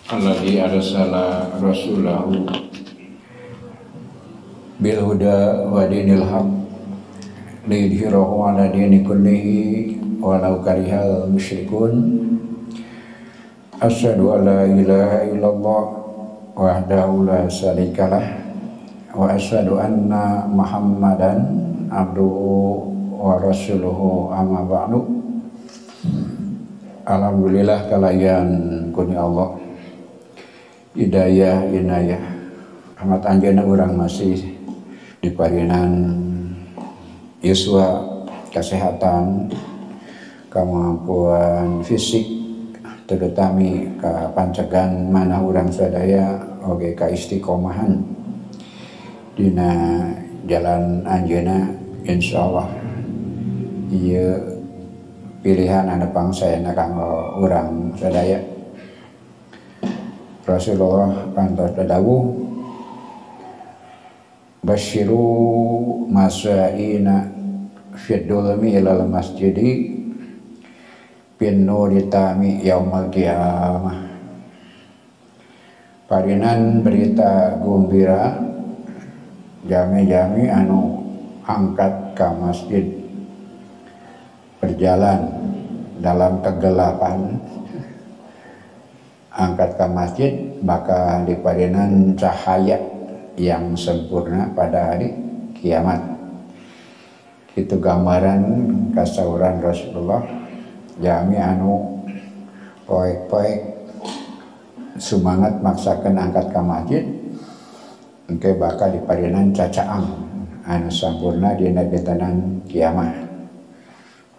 alladzi arsala rasulahu bil huda wa dinil haq liyudhhirahu ala dini kullihi walau karihal musyrikun. Asyhadu an la ilaha illallah wahdahu la syarikalah wa asyhadu anna Muhammadan abduhu wa rasuluhu amma ba'du. Alhamdulillah kalayan kuni Allah hidayah inayah amat anjeunna urang masih diparinan yuswa kesehatan kemampuan fisik terutama ke pancegan mana urang sadaya oge ka istiqomahan dina jalan anjeunna insyaallah ieu pilihan anu pangsaena kanggo urang sadaya. Rasulullah kantos dadawuh basyiru masaina fid dulmi ilal masjidi bin nuri tami yaumal qiyamah. Parinan berita gembira jami-jami anu angkat ka masjid berjalan dalam kegelapan angkat ke masjid maka diparinan cahaya yang sempurna pada hari kiamat. Itu gambaran kasauran Rasulullah jami anu poek-poek semangat maksakan angkat ke masjid engke bakal diparinan cacaang anu sampurna dina dintenan kiamat.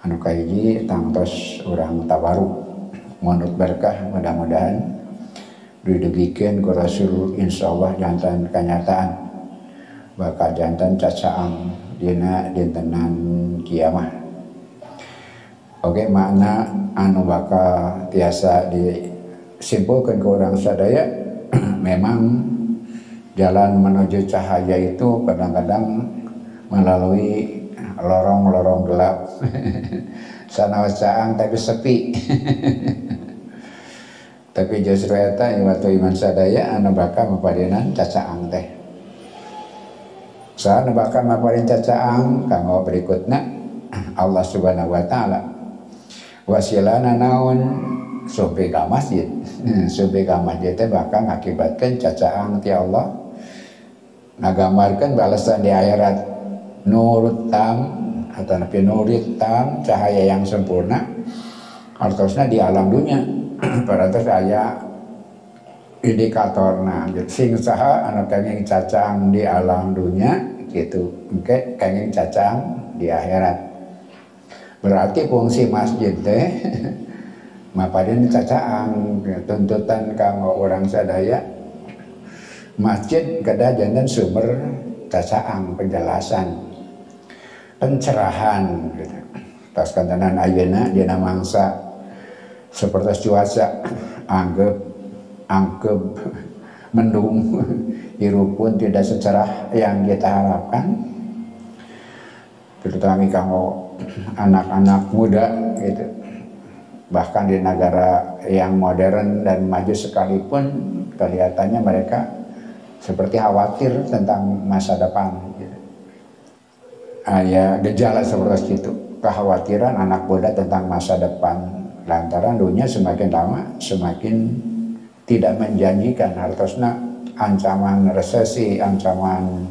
Anu kahiji tangtos urang tabaruk manut berkah mudah-mudahan didugikeun ku Rasul insyaallah jantan kenyataan bakal jantan cacaang dina dintenan kiamat. Oke, makna anu bakal tiasa disimpulkeun ku urang sadaya memang jalan menuju cahaya itu kadang-kadang melalui lorong-lorong gelap. Sanaos caang tapi sepi. Tapi justru eta waktu iman sadaya anu bakal maparinan cacaang teh. Saha anu bakal maparin cacaang kanggo berikutna Allah Subhanahu wa taala. Wasilana naon supaya ka masjid. Supaya ka masjid teh bakal ngakibatkeun cacaang ti Allah. Ngagambarkeun balasan di akhirat nurut tam atau nabi nurit tam cahaya yang sempurna artosna di alam dunia paratos aya indikatorna sing saha anu kenging cacang di alam dunia gitu engke kenging cacang di akhirat. Berarti fungsi masjid teh mapadeun cacang tuntutan kanggo urang sadaya masjid kedah jantan sumber cacang penjelasan pencerahan gitu. Tas kantanan ayeuna dina mangsa seperti cuaca angkep mendung hirup pun tidak secerah yang kita harapkan terutama kanggo anak-anak muda gitu. Bahkan di negara yang modern dan maju sekalipun kelihatannya mereka seperti khawatir tentang masa depan gitu. Ya gejala seperti itu, kekhawatiran anak muda tentang masa depan lantaran dunia semakin lama semakin tidak menjanjikan, hartosna ancaman resesi, ancaman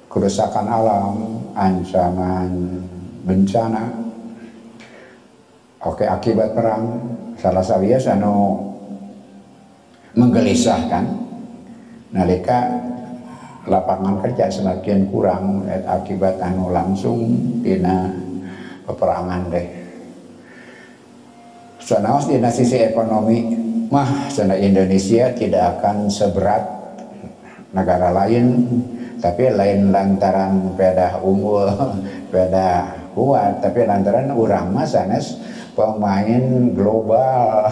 kerusakan alam, ancaman bencana. Oke, akibat perang salah sawias anu menggelisahkan nalika lapangan kerja semakin kurang akibat anu langsung dina peperangan deh. Sanaos dina sisi ekonomi mah sana Indonesia tidak akan seberat negara lain, tapi lain lantaran peda unggul, peda kuat, tapi lantaran urang mah sanes pemain global,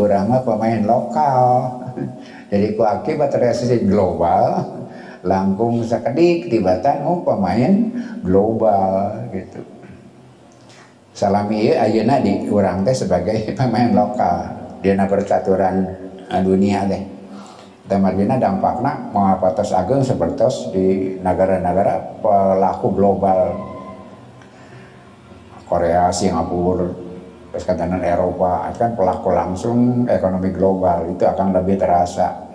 urang mah pemain lokal. Jadi ku akibat resesi global langkung sakedik tibatan pemain global gitu. Salami ieu ayeuna di urang teh sebagai pemain lokal dina percaturan dunia teh. Teh margina dampakna moal patos ageng sapertos di negara-negara pelaku global. Korea, Singapura, terus katakan Eropa, kan pelaku langsung ekonomi global itu akan lebih terasa.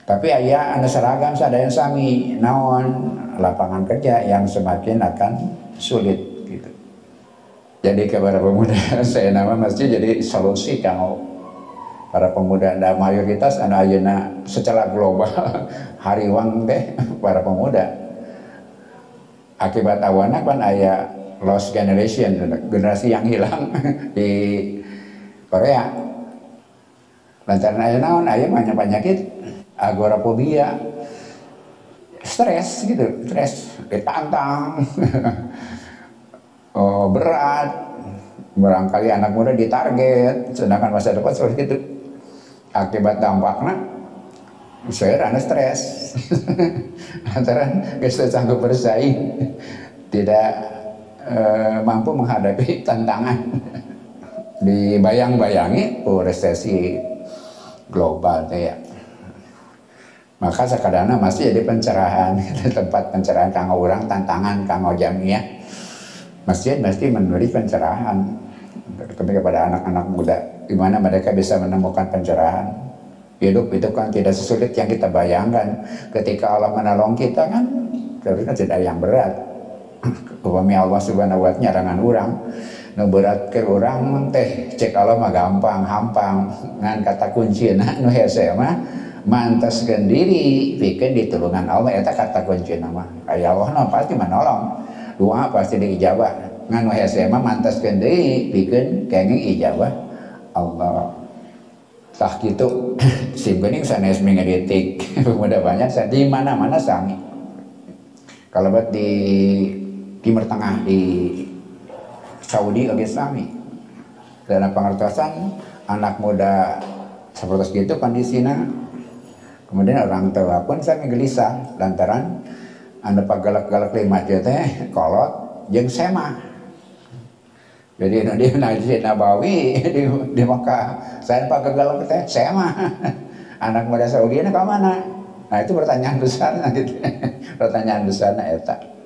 Tapi aya anu seragam sadaya sami naon lapangan kerja yang semakin akan sulit gitu. Jadi kepada pemuda saya nama masjid jadi solusi kanggo para pemuda dan mayoritas anu ayeuna secara global hariwang teh para pemuda. Akibat awana kan aya lost generation, generasi yang hilang di Korea. Lantaran aya naon aya banyak penyakit agorafobia, stres gitu, stres, ditantang, berat, barangkali anak muda ditarget, sedangkan masa depan seperti itu. Akibat dampaknya, saya rada stres, lantaran geus sanggup bersaing, tidak mampu menghadapi tantangan. Dibayang-bayangi resesi global ya. Maka sakadana masih jadi pencerahan, tempat pencerahan kanggo urang, tantangan kanggo jamiah. Masjid mesti memberi pencerahan kepada anak-anak muda, di mana mereka bisa menemukan pencerahan. Hidup itu kan tidak sesulit yang kita bayangkan. Ketika Allah menolong kita kan, seharusnya tidak yang berat. Upami Allah subhanahu wa ta'ala nyarangan urang, nu berat ke urang teh cek Allah mah gampang, hampang, ngan kata kuncina nu hese mah mantaskeun diri pikeun ditulungan Allah eta kata kuncina mah. Aya Allah pasti menolong. Doa pasti diijabah. Ngan hese mah mantaskeun deui pikeun kenging ijabah Allah. Tah kitu sim geuning sanes mingedetik pemuda banyak di mana-mana sami. Kalau buat di Timur Tengah di Saudi oge sami. Dan pangertosan anak muda seperti itu kondisinya. Kemudian orang tua pun sami gelisah lantaran anu pagalak-galak lima teh kolot jeung sema. Jadi di Masjid Nabawi di Makkah saya pagalak teh sema. Anak muda Saudi na ka mana? Nah itu pertanyaan besar gitu. Pertanyaan besar eta.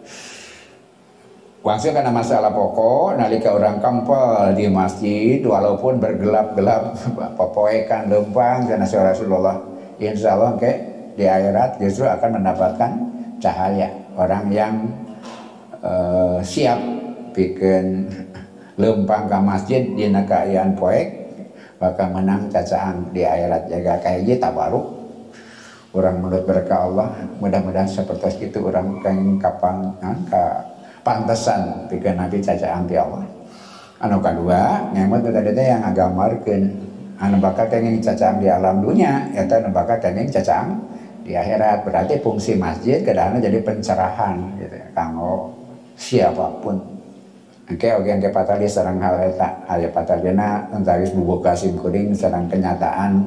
Langsung karena masalah pokok nalika orang kampel di masjid walaupun bergelap-gelap popoekan lempang karena Rasulullah insya Allah di akhirat justru akan mendapatkan cahaya orang yang siap bikin lempang ke masjid di nakayan poek bakal menang cacaan di akhirat jaga kayak gitu baru orang menurut berkah Allah mudah-mudahan seperti itu orang kan kapang pantesan bikin nabi cacaan di Allah. Anu kedua ngemot tadi yang ngagamarkeun anu bakal kenging cacaan di alam dunia eta anu bakal kenging cacaan di akhirat. Berarti fungsi masjid kadang jadi pencerahan gitu kanggo siapapun. Oke patali sareng hal eta aya patalina entawis bubuka sim kuring sareng kenyataan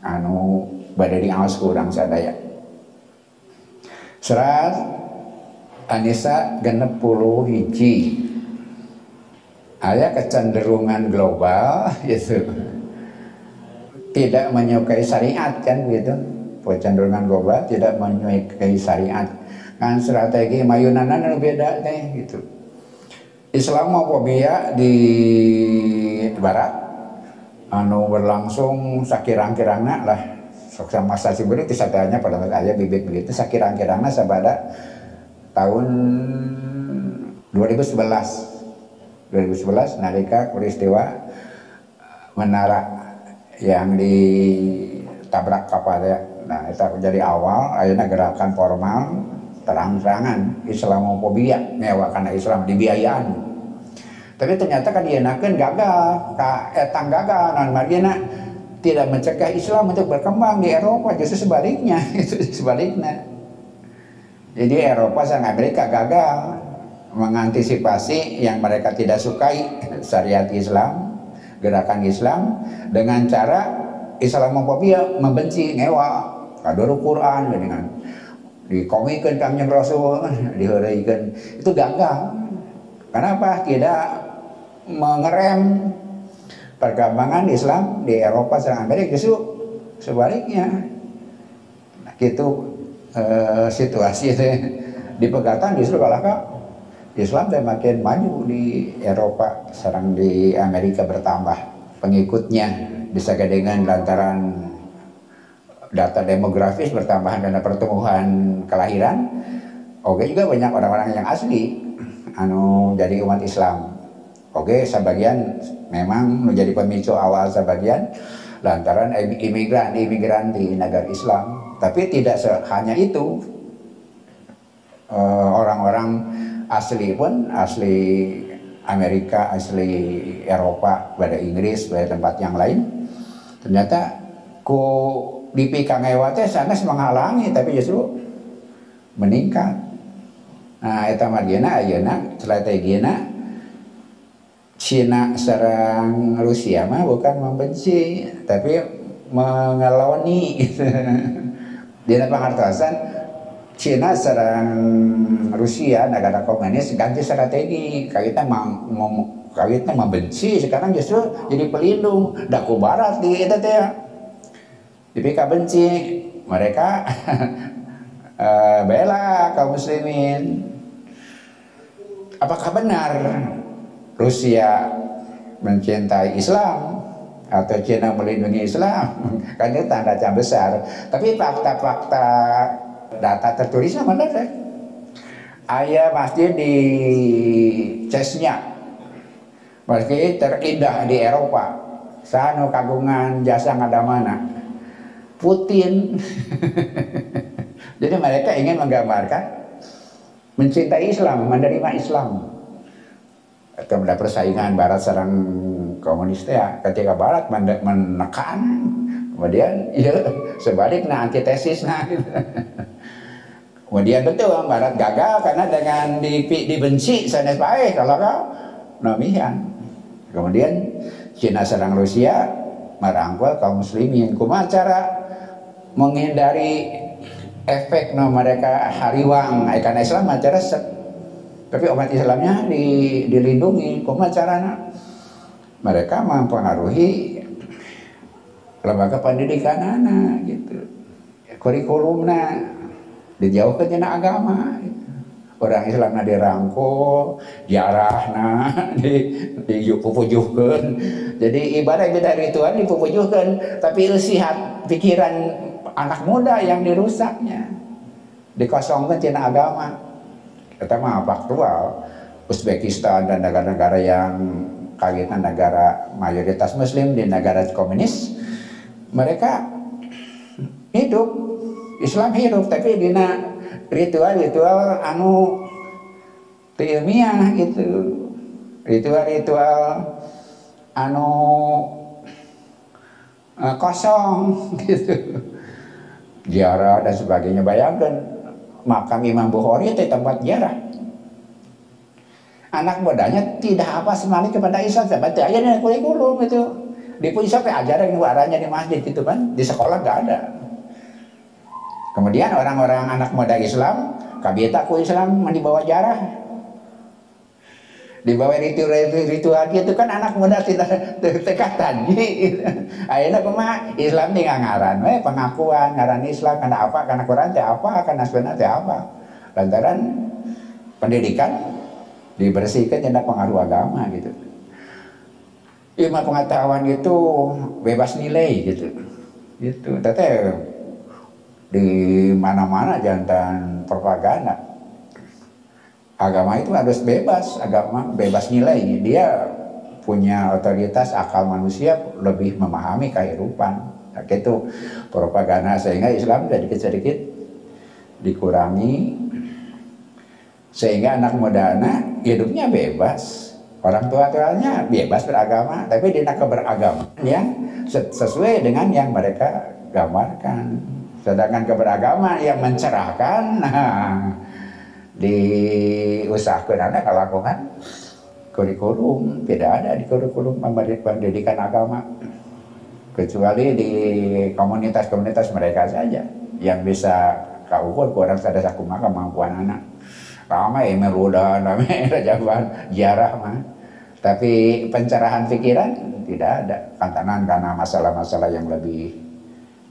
anu bade diaos ku urang sadaya. Surat An-Nisa 61 aya kecenderungan global gitu tidak menyukai syariat kan gitu. Kecenderungan global tidak menyukai syariat kan strategi mayunanan anu beda teh gitu. Islamofobia di barat anu berlangsung sakirang-kirangna lah sok sama sasibeureut tisatanya pada aya bibit begitu sakirang-kirangna sabada tahun 2011 nalika peristiwa menara yang ditabrak kapal ya. Nah itu jadi awal akhirnya gerakan formal terang-terangan Islamofobia ngewa karena Islam dibiayaan. Tapi ternyata kan dienakeun gagal etang gagal non margina tidak mencegah Islam untuk berkembang di Eropa, justru sebaliknya itu sebaliknya. Jadi Eropa dan Amerika gagal mengantisipasi yang mereka tidak sukai syariat Islam, gerakan Islam dengan cara Islamofobia membenci ngewa kadoro Quran dengan dikomikeun Kangjeng Rasul diheureuikeun itu gagal. Kenapa? Tidak mengerem perkembangan Islam di Eropa dan Amerika justru sebaliknya. Nah, gitu situasi itu dipegatan justru kalau Islam semakin maju di Eropa, sekarang di Amerika bertambah pengikutnya, bisa dengan lantaran data demografis bertambah karena pertumbuhan kelahiran. Oke, juga banyak orang-orang yang asli jadi umat Islam. Oke, sebagian memang menjadi pemicu awal sebagian lantaran imigran di negara Islam. Tapi tidak hanya itu, orang-orang asli pun, asli Amerika, asli Eropa, pada Inggris, pada tempat yang lain, ternyata di pikangewate sana menghalangi, tapi justru meningkat. Nah, eta margina ayeuna strategina Cina serang Rusia mah bukan membenci, tapi mengeloni gitu. Dina pangartosan Cina serang Rusia, negara komunis, ganti strategi. Kawitna membenci, sekarang justru jadi pelindung. Daku barat di itu teh. Tapi benci, mereka bela kaum muslimin. Apakah benar Rusia mencintai Islam atau Cina melindungi Islam? Kan itu tanda tanya besar. Tapi fakta-fakta data tertulisnya mana deh? Ayah masjid di Chechnya, masjid terindah di Eropa, sanu kagungan jasa ngadamana Putin. Jadi mereka ingin menggambarkan mencintai Islam, menerima Islam. Atau ada persaingan Barat serang komunis ya, ketika Barat menekan, kemudian ya sebaliknya antitesis gitu. Kemudian betul Barat gagal karena dengan dibenci sanes bae kalau kau nomian. Kemudian Cina serang Rusia merangkul kaum muslimin. Kumaha cara menghindari efek mereka hariwang karena Islam acara tapi umat Islamnya dilindungi. Kumaha carana? Mereka mempengaruhi lembaga pendidikan anak gitu. Kurikulumnya dijauhkan tina agama. Orang Islamna dirangkul, diarahna, dipupujuhkeun. Jadi ibadah ritual dipupujuhkeun, tapi sihat pikiran anak muda yang dirusaknya, dikosongkan tina agama. Kita mah faktual. Uzbekistan dan negara-negara yang kayaknya negara mayoritas Muslim di negara komunis, mereka hidup Islam hidup, tapi dina ritual-ritual anu ilmiah gitu, ritual-ritual anu kosong gitu, ziarah dan sebagainya. Bayangkan makam Imam Bukhari itu tempat ziarah. Anak mudanya tidak apa semali kepada Islam, seperti aja nih kurikulum itu. Di pusat ajaran waranya di masjid itu kan, di sekolah nggak ada. Kemudian orang-orang anak muda Islam, kabita ku Islam dibawa jarah, dibawa ritual itu kan anak muda tidak tekatan. Akhirnya kumaha Islam tinggal ngaran, pengakuan ngaran Islam karena apa? Karena Quran teh apa? Karena Sunnah teh apa? Lantaran pendidikan dibersihkan tidak pengaruh agama gitu. Ilmu pengetahuan itu bebas nilai gitu. Teteh di mana-mana jantan propaganda. Agama itu harus bebas, agama bebas nilai. Dia punya otoritas, akal manusia lebih memahami kehidupan. Nah, itu propaganda sehingga Islam sedikit-sedikit dikurangi, sehingga anak mudanya hidupnya bebas. Orang tua-tuanya bebas beragama, tapi dia keberagaman yang sesuai dengan yang mereka gambarkan. Sedangkan keberagaman yang mencerahkan, diusahakan anak lakukan kurikulum. Tidak ada di kurikulum pendidikan agama, kecuali di komunitas-komunitas mereka saja yang bisa kaukur kurang sadar sakumaha kemampuan anak. Ramai merudah, ramai rajaban, jarah mah. Tapi pencerahan pikiran tidak ada, karena masalah-masalah yang lebih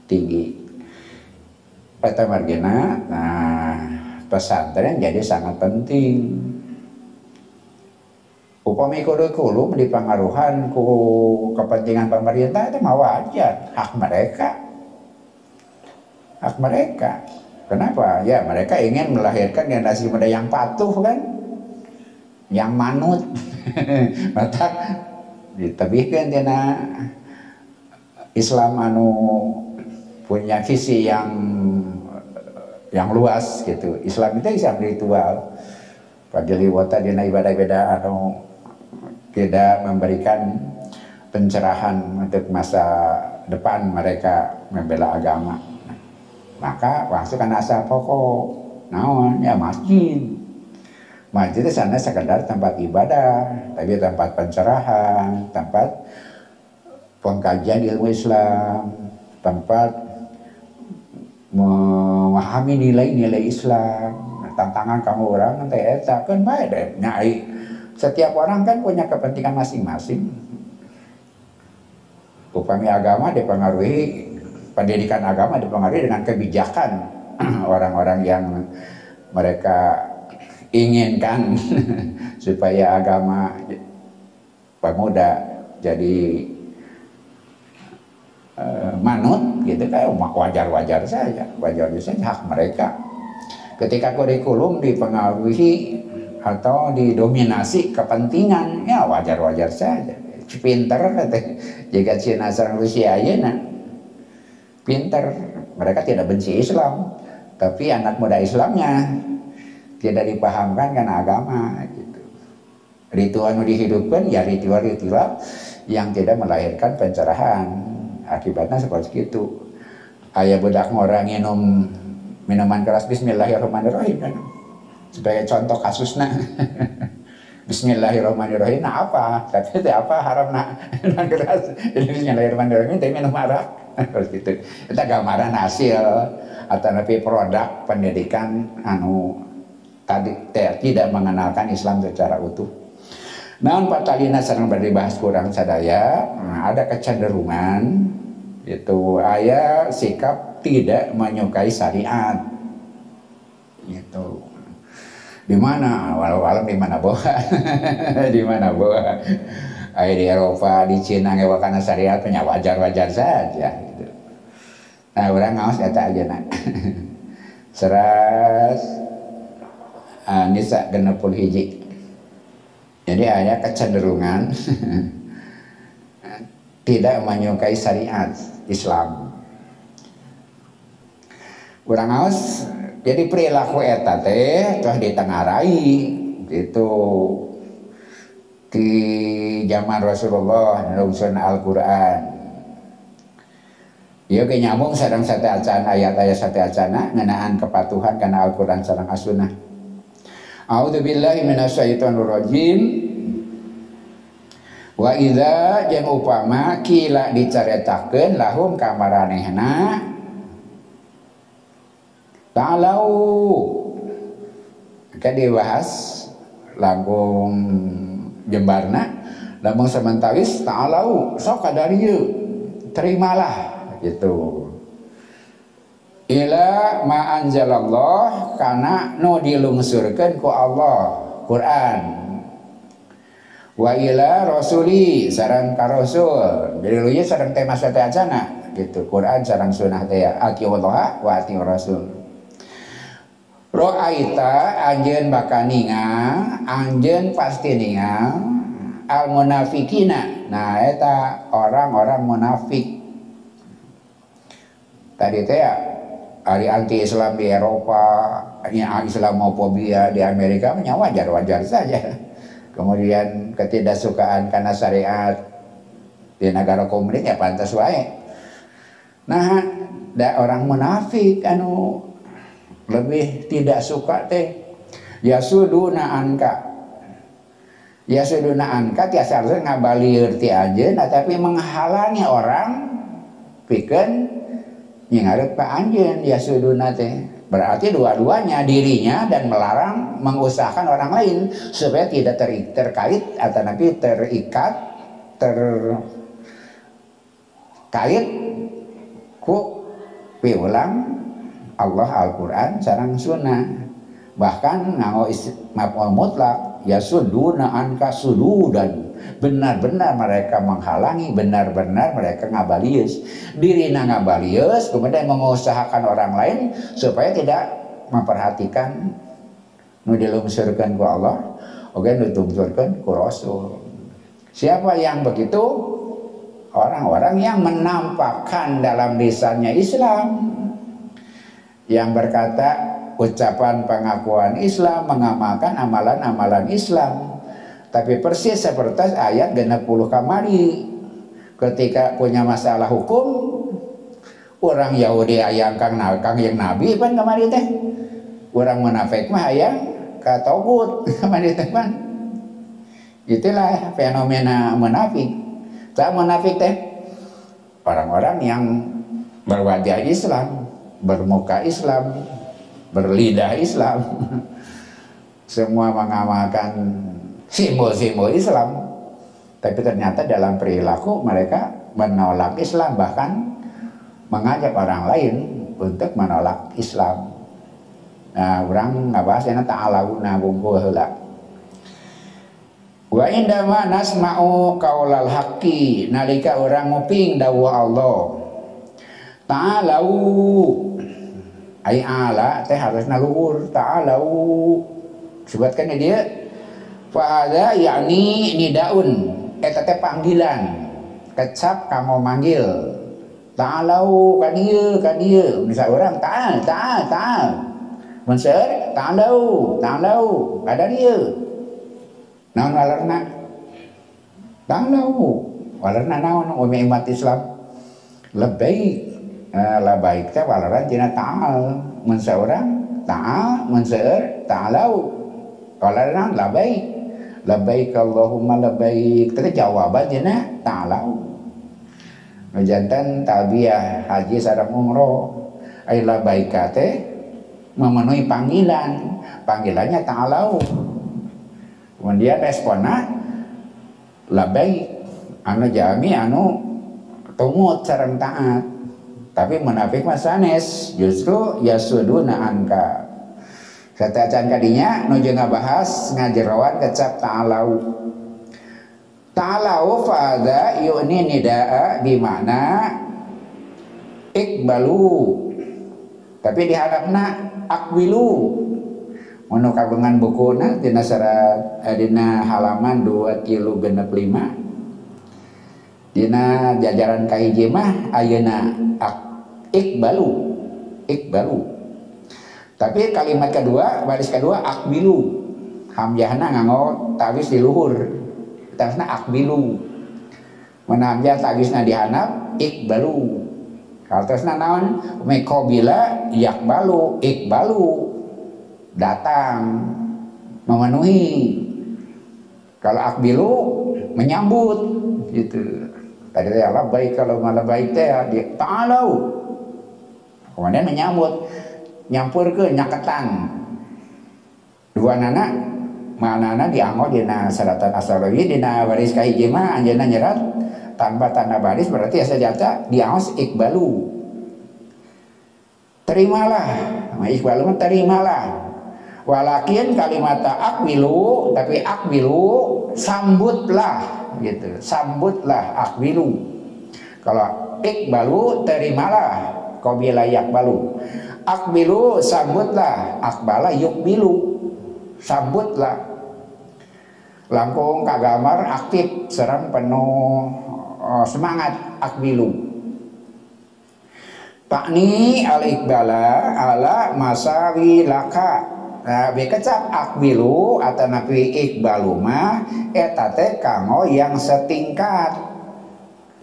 tinggi. Kata margina, nah pesantren jadi sangat penting. Upami kurikulum dipengaruhan ku kepentingan pemerintah itu mau wajar, hak mereka. Hak mereka. Kenapa? Ya mereka ingin melahirkan generasi muda yang patuh kan, yang manut. Maka ditabihkan tina Islam anu punya visi yang luas gitu. Islam itu Islam ritual. Pagiliwata dina ibadah-ibadah anu tidak memberikan pencerahan untuk masa depan mereka membela agama. Maka masukkan asal pokok naon ya masjid. Masjid itu sana sekedar tempat ibadah, tapi tempat pencerahan, tempat pengkajian ilmu Islam, tempat memahami nilai-nilai Islam. Tantangan kamu orang nanti eta kan bae deh nyai. Setiap orang kan punya kepentingan masing-masing. Upami agama dipengaruhi, pendidikan agama dipengaruhi dengan kebijakan orang-orang yang mereka inginkan supaya agama pemuda jadi manut gitu, kayak wajar-wajar saja, hak mereka. Ketika kurikulum dipengaruhi atau didominasi kepentingan, ya wajar-wajar saja. Pinter jika Cina serang Rusia ayeuna pinter, mereka tidak benci Islam, tapi anak muda Islamnya tidak dipahamkan karena agama gitu. Ritual dihidupkan ya ritual-ritual yang tidak melahirkan pencerahan. Akibatnya seperti itu. Aya budak ngora nginum minuman keras bismillahirrahmanirrahim kan. Sebagai contoh kasusnya. Bismillahirrahmanirrahim. Nah apa? Tapi itu apa haramna minuman keras. Jadi bismillahirrahmanirrahim itu minum arak. Terus gitu. Itu gambaran hasil atau lebih produk pendidikan anu tadi tidak mengenalkan Islam secara utuh. Namun patalina sareng dibahas kurang sadaya, ada kecenderungan itu aya sikap tidak menyukai syariat. Gitu. Di mana walau alam di mana boha. Di mana boha. Aya di Eropa, di Cina ngewakana syariat punya wajar-wajar saja gitu. Nah, urang ngaos eta ajeuna. Seras Nisa 61. Jadi ada kecenderungan tidak menyukai syariat Islam. Urang ngaos jadi perilaku eta teh telah ditengarai itu di zaman Rasulullah nurun Al-Qur'an. Ieu ge nyambung sareng sateacan ayat-ayat sateacana ngeunaan kepatuhan kana Al-Qur'an sareng as-sunnah. A'udzubillahi minasyaitonir rajim. Wa idza jeung upama kila dicaritakeun lahum ka maranehna ta'alau ka dibahas langkung jembarna lamun samantawis ta'alau sok ka dieu terimalah gitu. Ila ma anzalallah kana nu dilungsurkeun ku Allah Quran. Wa ila rasuli sareng ka rasul. Jadi lu ye sareng tema sateacana gitu. Quran sareng sunnah teh atiullah wa atiur rasul. Ra'aita anjeun bakal ningal, anjeun pasti ningal al munafiqina. Nah eta orang-orang munafik. Tadi teh hari anti-Islam di Eropa, Islamofobia di Amerika wajar-wajar saja. Kemudian ketidaksukaan karena syariat di negara komunis ya pantas wae. Nah, ada orang munafik anu lebih tidak suka teh yasuduna anka. Yasuduna anka tiasa ngabalieur ti anjeun tapi menghalangi orang pikeun ngingarep ka anjeun yasuduna teh Berarti dua-duanya, dirinya dan melarang mengusahakan orang lain supaya tidak terkait atau nanti terkait ku piulang Allah Al-Quran sareng sunnah. Bahkan nganggo maf'ul mutlak, ya suduna anka sududan, benar-benar mereka menghalangi, benar-benar mereka ngabalius, dirina ngabalius, kemudian mengusahakan orang lain supaya tidak memperhatikan nu dilungsurkeun ku Allah, oge nu dilungsurkeun ku Rasul. Siapa yang begitu? Orang-orang yang menampakkan dalam lisannya Islam, yang berkata ucapan pengakuan Islam, mengamalkan amalan-amalan Islam, tapi persis seperti ayat 60 kamari ketika punya masalah hukum, orang Yahudi ayang kang yang Nabi pan kamari teh, orang munafik mah ayang ka tauhid kamari teh pan. Itulah fenomena munafik. Tak munafik teh orang-orang yang berwajah Islam, bermuka Islam, berlidah Islam, semua mengamalkan simbol-simbol Islam, tapi ternyata dalam perilaku mereka menolak Islam, bahkan mengajak orang lain untuk menolak Islam. Nah, orang ngabahas yana ta'alauna bungkul heula. Wa indama nasma'u qaulal haqqi, nalika orang nguping dawuh Allah, ta'alau ai ala teh harusna luhur, ta'alau sebutkan dia fa hadza yakni nidaun, eta teh panggilan, kecap kamu manggil, ta'alau ka dieu misal urang ta'al mun seueur ta'alau kada dieu naon walerna ta'alau walerna naon umat Islam lebih labaik teh walaran tina ta'al, mun saurang ta'al, mun seueur ta'alau, walaran labaik Allahumma labaik, teh jawaban tina ta'alau. Jantan talbiyah haji sareng umroh ai labaik teh memenuhi panggilannya ta'alau. Kemudian responna labaik, anu jami anu tumut sareng taat. Tapi munafik mah sanes, justru yasuduna anka. Kata kadinya nuju ngabahas ngajerowan kecap ta'alau. Ta'alau fa'adha yu'ni nida'a bimana ikbalu. Tapi diharapna akwilu. Manu kagungan bukuna dina serat dina halaman 265. Dina jajaran kahiji mah ayeuna ikbalu. Tapi kalimat kedua, baris kedua akbilu. Hamzahna nganggo tawis di luhur. Tawasna akbilu. Mun hamzah tawisna dihanap ikbalu. Kaltosna naon? Mekobila yakbalu, ikbalu. Datang, memenuhi. Kalau akbilu menyambut gitu. Tadi ya Allah baik, kalau malah baik teh dia ta'alau. Kemudian menyambut, nyampur ke nyaketan. Dua nana manana dianggo dina seratan astrologi dina baris kahiji mah anjeunna nyerat tanpa tanda baris berarti asa jata diangos ikbalu. Terimalah. Nah, ikbalu mah terimalah. Walakin kalimat akbilu, tapi akbilu sambutlah gitu. Sambutlah akbilu. Kalau ikbalu terimalah, qabila yakbalu. Akbilu sambutlah, akbala yukbilu. Sambutlah. Langkung kagamar aktif serem penuh semangat akbilu. Takni al-iqbala ala masawi laka. Nah, bekecap akbilu atau nabi iqbalu mah eta teh kanggo yang setingkat.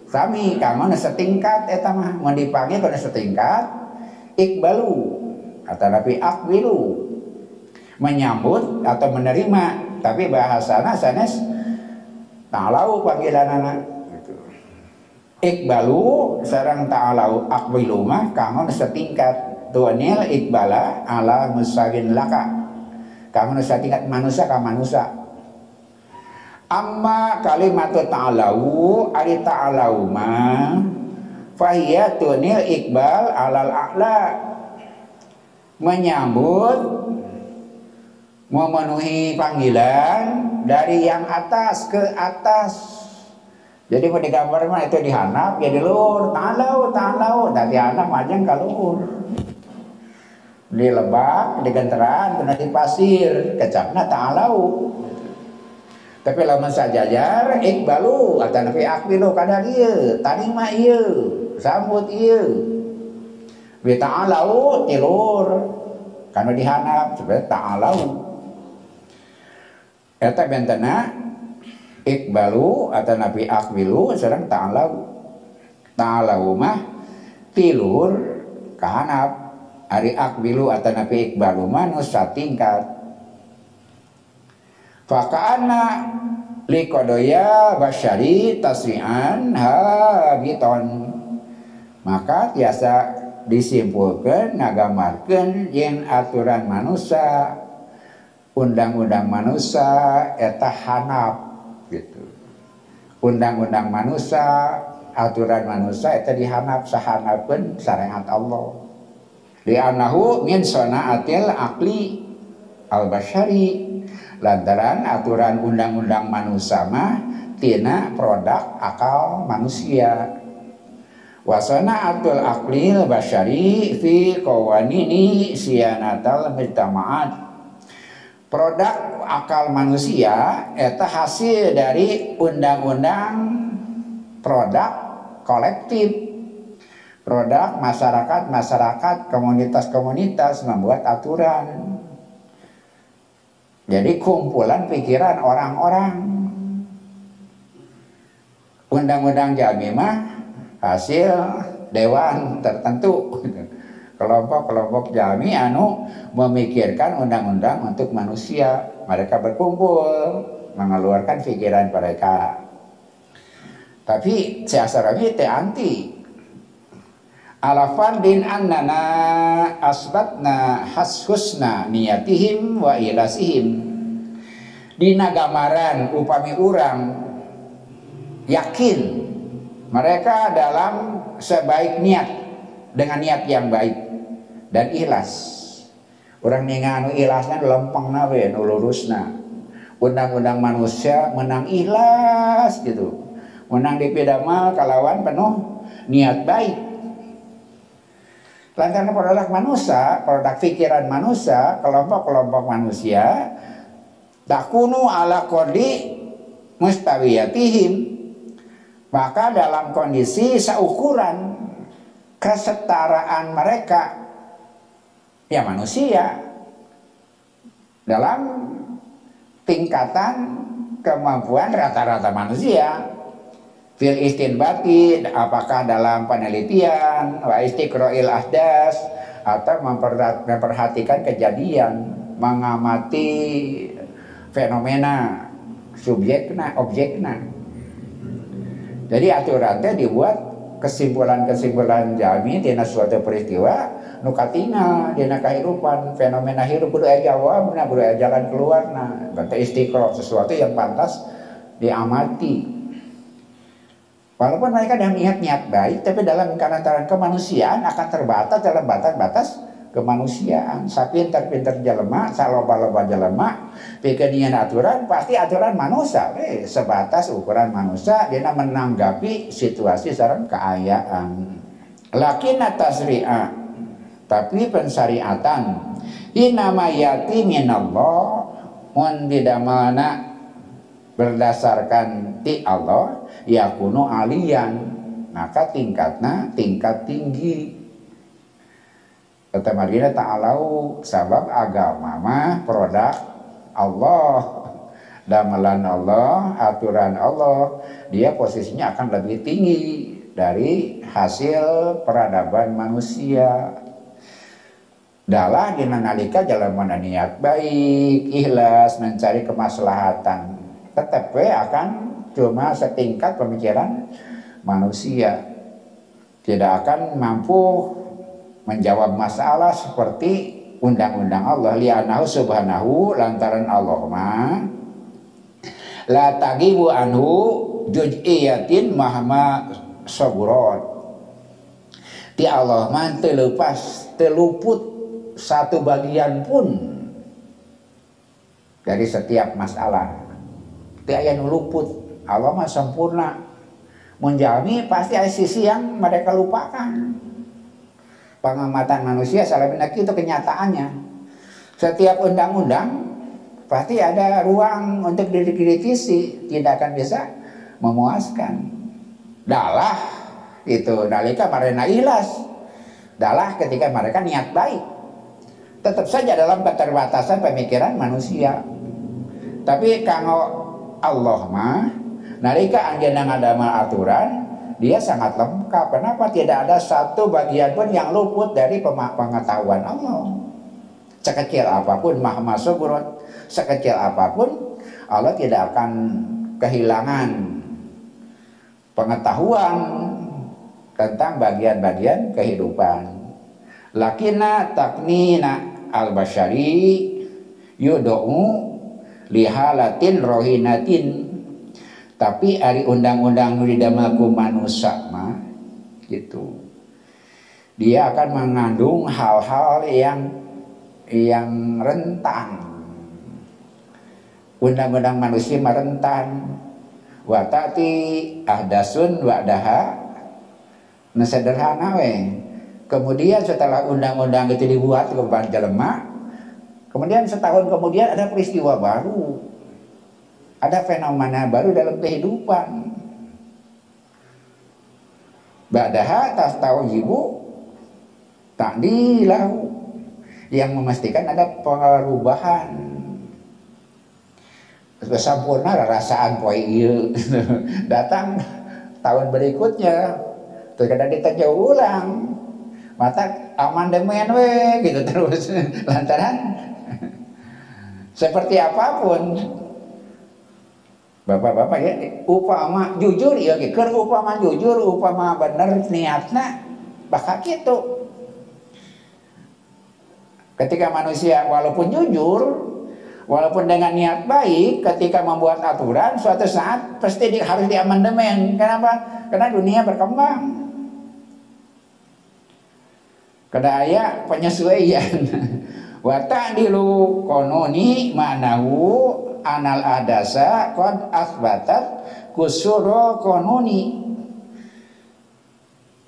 Sami kanggo setingkat eta mah mun dipanggil kana setingkat iqbalu atau nabi akbilu menyambut atau menerima, tapi bahasana sanes ta'alau panggilanana gitu. Iqbalu sareng ta'alau akbilu mah kanggo setingkat. tunil ikbala ala musawin laka. Kamu manusia tingkat manusia ka manusia. Amma kalimatu ta'alau ari ta'alau ma fahiya tunil ikbal alal a'la, menyambut memenuhi panggilan dari yang atas ke atas. Jadi mau digambar mah itu dihanap ya di luhur, ta'alau ta'alau tadi hanap majang ka luhur. Di lebak, di genteran, di pasir, kecapna ta'alau. Tapi lamun sajajar ikbalu atau nabi akbilu kada ieu, tarima ieu, sambut ieu. Bi ta'alau tilur kana dihanap sebenarnya ta'alau. Eta bentena ikbalu atau nabi akbilu sareng ta'alau. Ta'alau mah tilur kahanap, ari akbilu atau nabi ikbalu mah nu satingkat. Fakana likodoya basyari tasri'an habiton, maka tiasa disimpulkan ngagamarkeun yen aturan manusia, undang-undang manusia eta hanap gitu. Undang-undang manusia, aturan manusia eta dihanap sahanapkeun syariat Allah. Li'annahu min sanaatil aqli al-basyari, lantaran aturan undang-undang manusia mah tina produk akal manusia. Wasana atul aqlil basyari fi qawanini siyanatal mujtama'at, produk akal manusia eta hasil dari undang-undang produk kolektif, produk masyarakat, komunitas-komunitas membuat aturan. Jadi kumpulan pikiran orang-orang. Undang-undang jami mah hasil dewan tertentu, kelompok-kelompok jami anu memikirkan undang-undang untuk manusia. Mereka berkumpul mengeluarkan pikiran mereka. Tapi seasarami teh anti. Alafandin annana asbatna husna niyatihim wa ilasihim. Dina gamaran upami urang yakin mereka dalam sebaik niat, dengan niat yang baik dan ikhlas. Urang ninganu ikhlasna lempengna we nu lurusna. Undang-undang manusia menang ikhlas gitu. Menang dipidamel kalawan penuh niat baik. Lantaran produk manusia, produk pikiran manusia, kelompok-kelompok manusia takunu ala qadi mustawiyatihim, maka dalam kondisi seukuran kesetaraan mereka ya manusia dalam tingkatan kemampuan rata-rata manusia. Fil istinbati, apakah dalam penelitian, wa istiqro'il ahdas, atau memperhatikan kejadian, mengamati fenomena subjekna, objekna. Jadi aturannya dibuat kesimpulan-kesimpulan jami tina suatu peristiwa nu katingal dina kahirupan, fenomena hirup kudu aya jawabna, kudu aya jalan keluarna. Berarti istiqro, sesuatu yang pantas diamati. Walaupun mereka dengan niat-niat baik, tapi dalam kelantaran kemanusiaan akan terbatas dalam batas-batas kemanusiaan. Sapinter-pinter jelema, saloba-loba jelema, pikirnya aturan, pasti aturan manusia. Sebatas ukuran manusia, dia menanggapi situasi sareng keayaan. Lakinna tasri'a, tapi pensyariatan, inamayati minallah, mun didamana berdasarkan ti Allah, yakunu aliyan, maka tingkatnya tingkat tinggi. Kata margina ta'alau, sabab agama mah produk Allah, damelan Allah, aturan Allah, dia posisinya akan lebih tinggi dari hasil peradaban manusia. Dalah dina nalika jalan mana niat baik, ikhlas, mencari kemaslahatan, tetap akan cuma setingkat pemikiran manusia, tidak akan mampu menjawab masalah seperti undang-undang Allah, li'annahu subhanahu, lantaran Allah mah la tagibu anhu juz'iyatin mahma saburat. Ti Allah mah teu leupas, teu luput satu bagian pun dari setiap masalah. Teu aya nu luput. Allah mah sempurna. Mun jalmi pasti ada sisi yang mereka lupakan. Pengamatan manusia salahnya itu kenyataannya. Setiap undang-undang pasti ada ruang untuk dikritisi, tidak akan bisa memuaskan. Dalah itu nalika marena ikhlas. Dalah ketika mereka niat baik. Tetap saja dalam keterbatasan pemikiran manusia. Tapi kanggo Allah mah nalika anjeunna ngadamel aturan, dia sangat lengkap. Kenapa? Tidak ada satu bagian pun yang luput dari pengetahuan Allah. Sekecil apapun mahma suburat, sekecil apapun Allah tidak akan kehilangan pengetahuan tentang bagian-bagian kehidupan. Lakina taknina al-basyari yud'u lihalatin rohinatin. Tapi ari undang-undang nu didamel ku manusia mah gitu. Dia akan mengandung hal-hal yang rentan. Undang-undang manusia mah rentan. Wa ta'ti ahdasun wa'daha. Nah sederhana we. Kemudian setelah undang-undang itu dibuat ke jelema, kemudian setahun kemudian ada peristiwa baru. Ada fenomena baru dalam kehidupan. Ba'daha tastawibu ta'dilahu, yang memastikan ada perubahan. Sempurna rasaan poe ieu. Datang tahun berikutnya terkadang ditanya ulang. Mata amandemen we gitu terus. Lantaran seperti apapun Bapak-bapak ya, upama jujur ya, keur upama jujur, upama bener niatna, bakal gitu. Ketika manusia walaupun jujur, walaupun dengan niat baik, ketika membuat aturan, suatu saat pasti harus diamandemen. Kenapa? Karena dunia berkembang. Karena aya penyesuaian. Wa ta'dilu qanuni ma'nahu anal adasa qad asbatat kusuro konuni.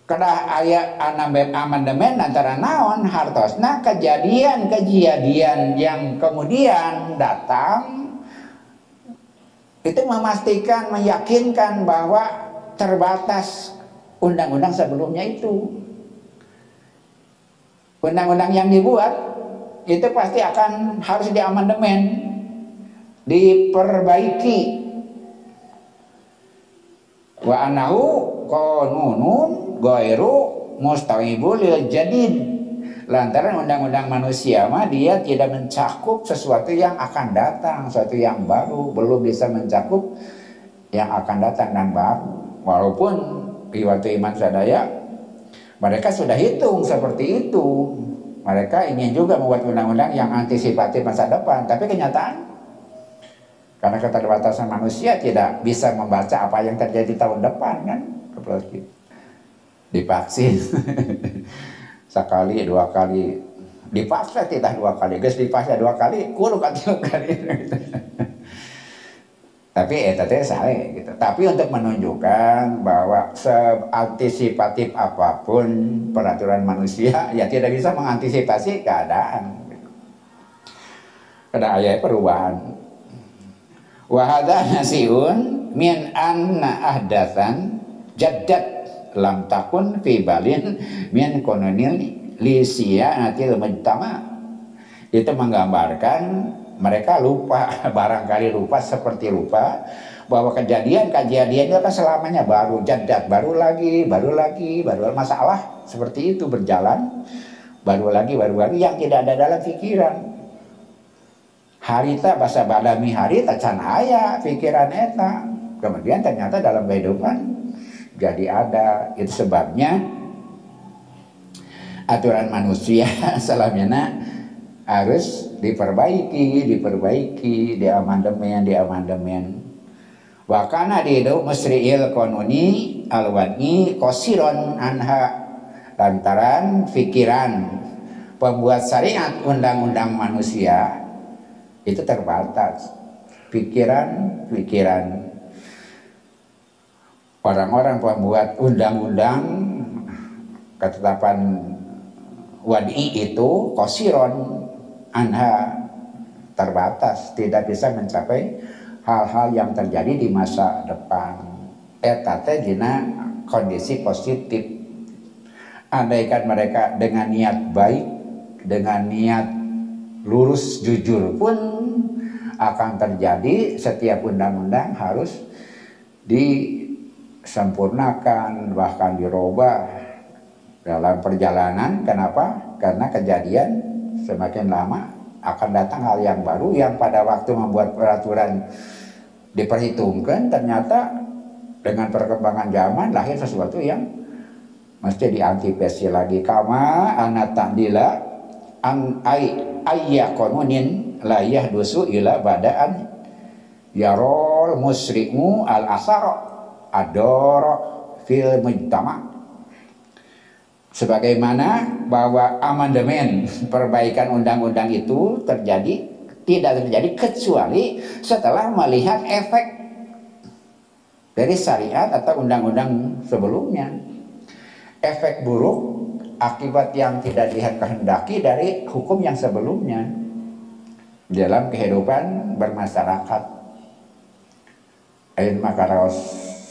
Kada aya amandemen antara naon hartosna kejadian yang kemudian datang itu memastikan, meyakinkan bahwa terbatas undang-undang sebelumnya itu. Undang-undang yang dibuat itu pasti akan harus diamandemen, diperbaiki. Wa anahu qanunun ghairu mustawibul lil jadid. Lantaran undang-undang manusia mah dia tidak mencakup sesuatu yang akan datang, sesuatu yang baru, belum bisa mencakup yang akan datang dan baru. Walaupun di waktu iman sadaya mereka sudah hitung seperti itu. Mereka ingin juga membuat undang-undang yang antisipatif masa depan, tapi kenyataan karena keterbatasan manusia tidak bisa membaca apa yang terjadi tahun depan kan, divaksin sekali dua kali, dipaksa tidak dua kali, guys dipaksa dua kali, kurang tiga kali. Tapi tadi saya gitu. Tapi untuk menunjukkan bahwa seantisipatif apapun peraturan manusia, ya tidak bisa mengantisipasi keadaan. Karena ada perubahan. Wahada nasiun min anna ahdatsan jaddat lam takun fi balin min kononil lisianatil mujtama. Itu menggambarkan mereka lupa, barangkali lupa seperti lupa bahwa kejadian-kejadian itu kan selamanya baru, jaddat, baru lagi, masalah seperti itu berjalan, baru lagi yang tidak ada dalam pikiran. Harita bahasa badami harita can aya pikiran eta. Kemudian ternyata dalam kehidupan jadi ada. Itu sebabnya aturan manusia salamina harus diperbaiki, di amandemen. Wa kana didu musri'il qanuni alwani qasiron anha, lantaran pikiran pembuat syariat undang-undang manusia itu terbatas. Pikiran orang-orang pembuat undang-undang ketetapan wadi itu qasiron anha, terbatas, tidak bisa mencapai hal-hal yang terjadi di masa depan. Eta teh dina kondisi positif. Andaikan mereka dengan niat baik, dengan niat lurus jujur pun akan terjadi setiap undang-undang harus disempurnakan, bahkan dirubah dalam perjalanan. Kenapa? Karena kejadian semakin lama akan datang hal yang baru yang pada waktu membuat peraturan diperhitungkan, ternyata dengan perkembangan zaman lahir sesuatu yang mesti diantisipasi lagi. Kama ana ta'dila an ayya qanunin la yahdusu ila badaan yarol musri'u al asara adoro fil mujtama. Sebagaimana bahwa amandemen perbaikan undang-undang itu tidak terjadi kecuali setelah melihat efek dari syariat atau undang-undang sebelumnya, efek buruk akibat yang tidak dikehendaki dari hukum yang sebelumnya dalam kehidupan bermasyarakat. Ain makaraos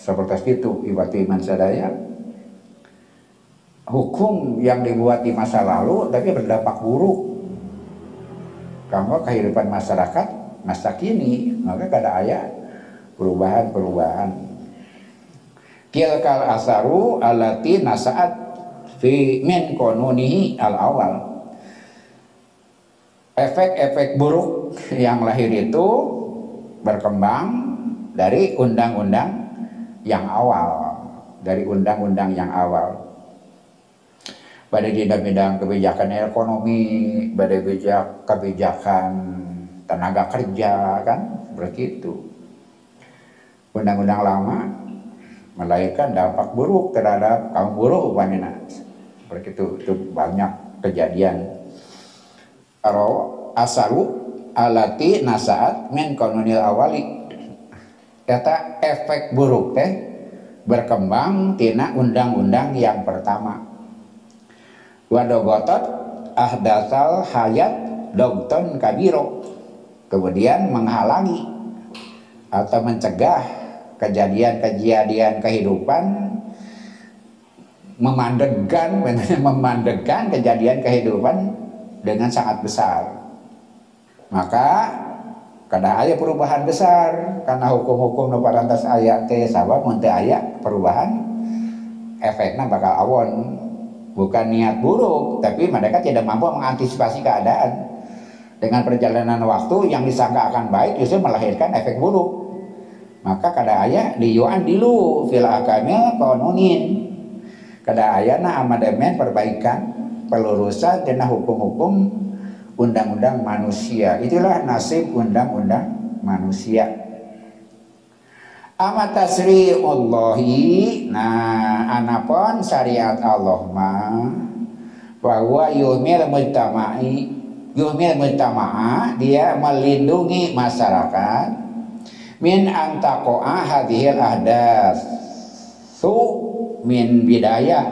seperti itu ibatu iman sadaya. Hukum yang dibuat di masa lalu tapi berdampak buruk kanggo kehidupan masyarakat masa kini, maka kada aya perubahan. Tilkal asaru allati nasaat fi min qanunihi al awal. Efek-efek buruk yang lahir itu berkembang dari undang-undang yang awal, pada bidang kebijakan ekonomi, pada kebijakan tenaga kerja, kan begitu. Undang-undang lama melahirkan dampak buruk terhadap kaum buruh wanita. Begitu, itu banyak kejadian. Asaru alati nasaat min qanunil awali. Kata efek buruk teh berkembang tina undang-undang yang pertama. Wadogotot ahdasal hayat dogton kabiro, kemudian menghalangi atau mencegah kejadian-kejadian kehidupan, memandegkan kejadian kehidupan dengan sangat besar. Maka kada aya perubahan besar karena hukum-hukum nu parantos aya teh sabab mun teu aya perubahan efeknya bakal awon. Bukan niat buruk, tapi mereka tidak mampu mengantisipasi keadaan. Dengan perjalanan waktu yang disangka akan baik justru melahirkan efek buruk. Maka kada aya diyuan dilu fil akamil qanunin. Kada aya na amandemen perbaikan pelurusan dina hukum-hukum undang-undang manusia. Itulah nasib undang-undang manusia. Amat tasri'ullahi, nah anapun syariat Allah mah bahwa yumil mujtama'a, dia melindungi masyarakat min antaqo'a hadhil ahdas min bidayah.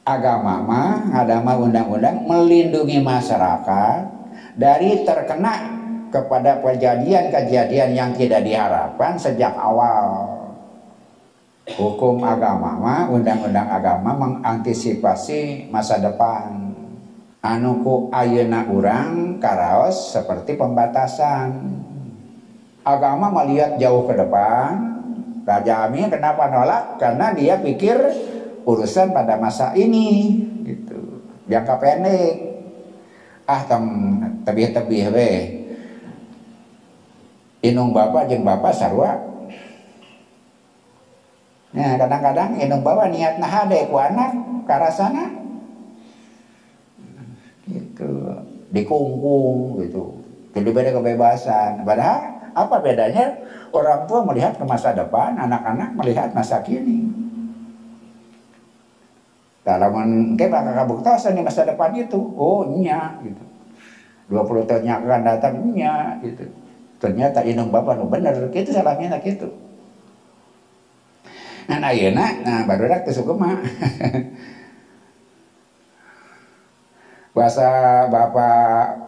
Agama undang-undang melindungi masyarakat dari terkena kepada kejadian-kejadian yang tidak diharapkan sejak awal. Hukum agama, undang-undang agama mengantisipasi masa depan. Anu ku ayeuna urang karaos seperti pembatasan. Agama melihat jauh ke depan. Raja Amin kenapa nolak? Karena dia pikir urusan pada masa ini, gitu. Jangka pendek. Tebih-tebih we. Inung bapak jeung bapak sarua. Nah kadang-kadang inung bapak niat hade ku anak karasana dikungkung gitu. Jadi beda kebebasan. Padahal apa bedanya? Orang tua melihat ke masa depan, anak-anak melihat masa kini. Dalam kita bakal kabuktosan di masa depan itu, oh nya gitu. 20 tahun yang akan datang nya gitu. Ternyata indung bapak nu bener, gitu salahnya gitu. Nah ayeuna, nah barudak teu sukema. Bahasa bapak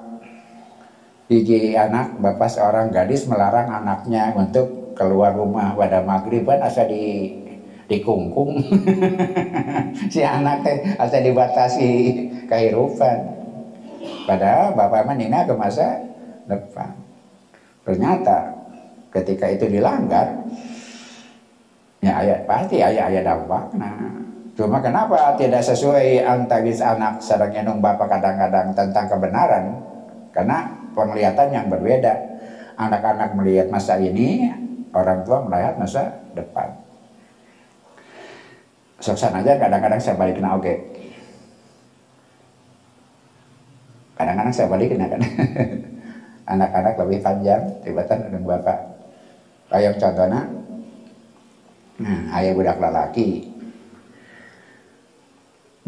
hiji anak, bapak seorang gadis melarang anaknya untuk keluar rumah pada maghriban asa dikungkung. Si anak teh asa dibatasi kehidupan. Padahal bapak meninggal ke masa depan. Ternyata ketika itu dilanggar, ya pasti ayat dampakna. Cuma kenapa tidak sesuai antawis anak sareng enung bapak kadang-kadang tentang kebenaran? Karena penglihatan yang berbeda. Anak-anak melihat masa ini, orang tua melihat masa depan. Soksan aja kadang-kadang saya balikin oke. Kadang-kadang saya balikin kan. Anak-anak lebih panjang, tibatan dengan bapak. Kayak contohnya, ayah budak lelaki,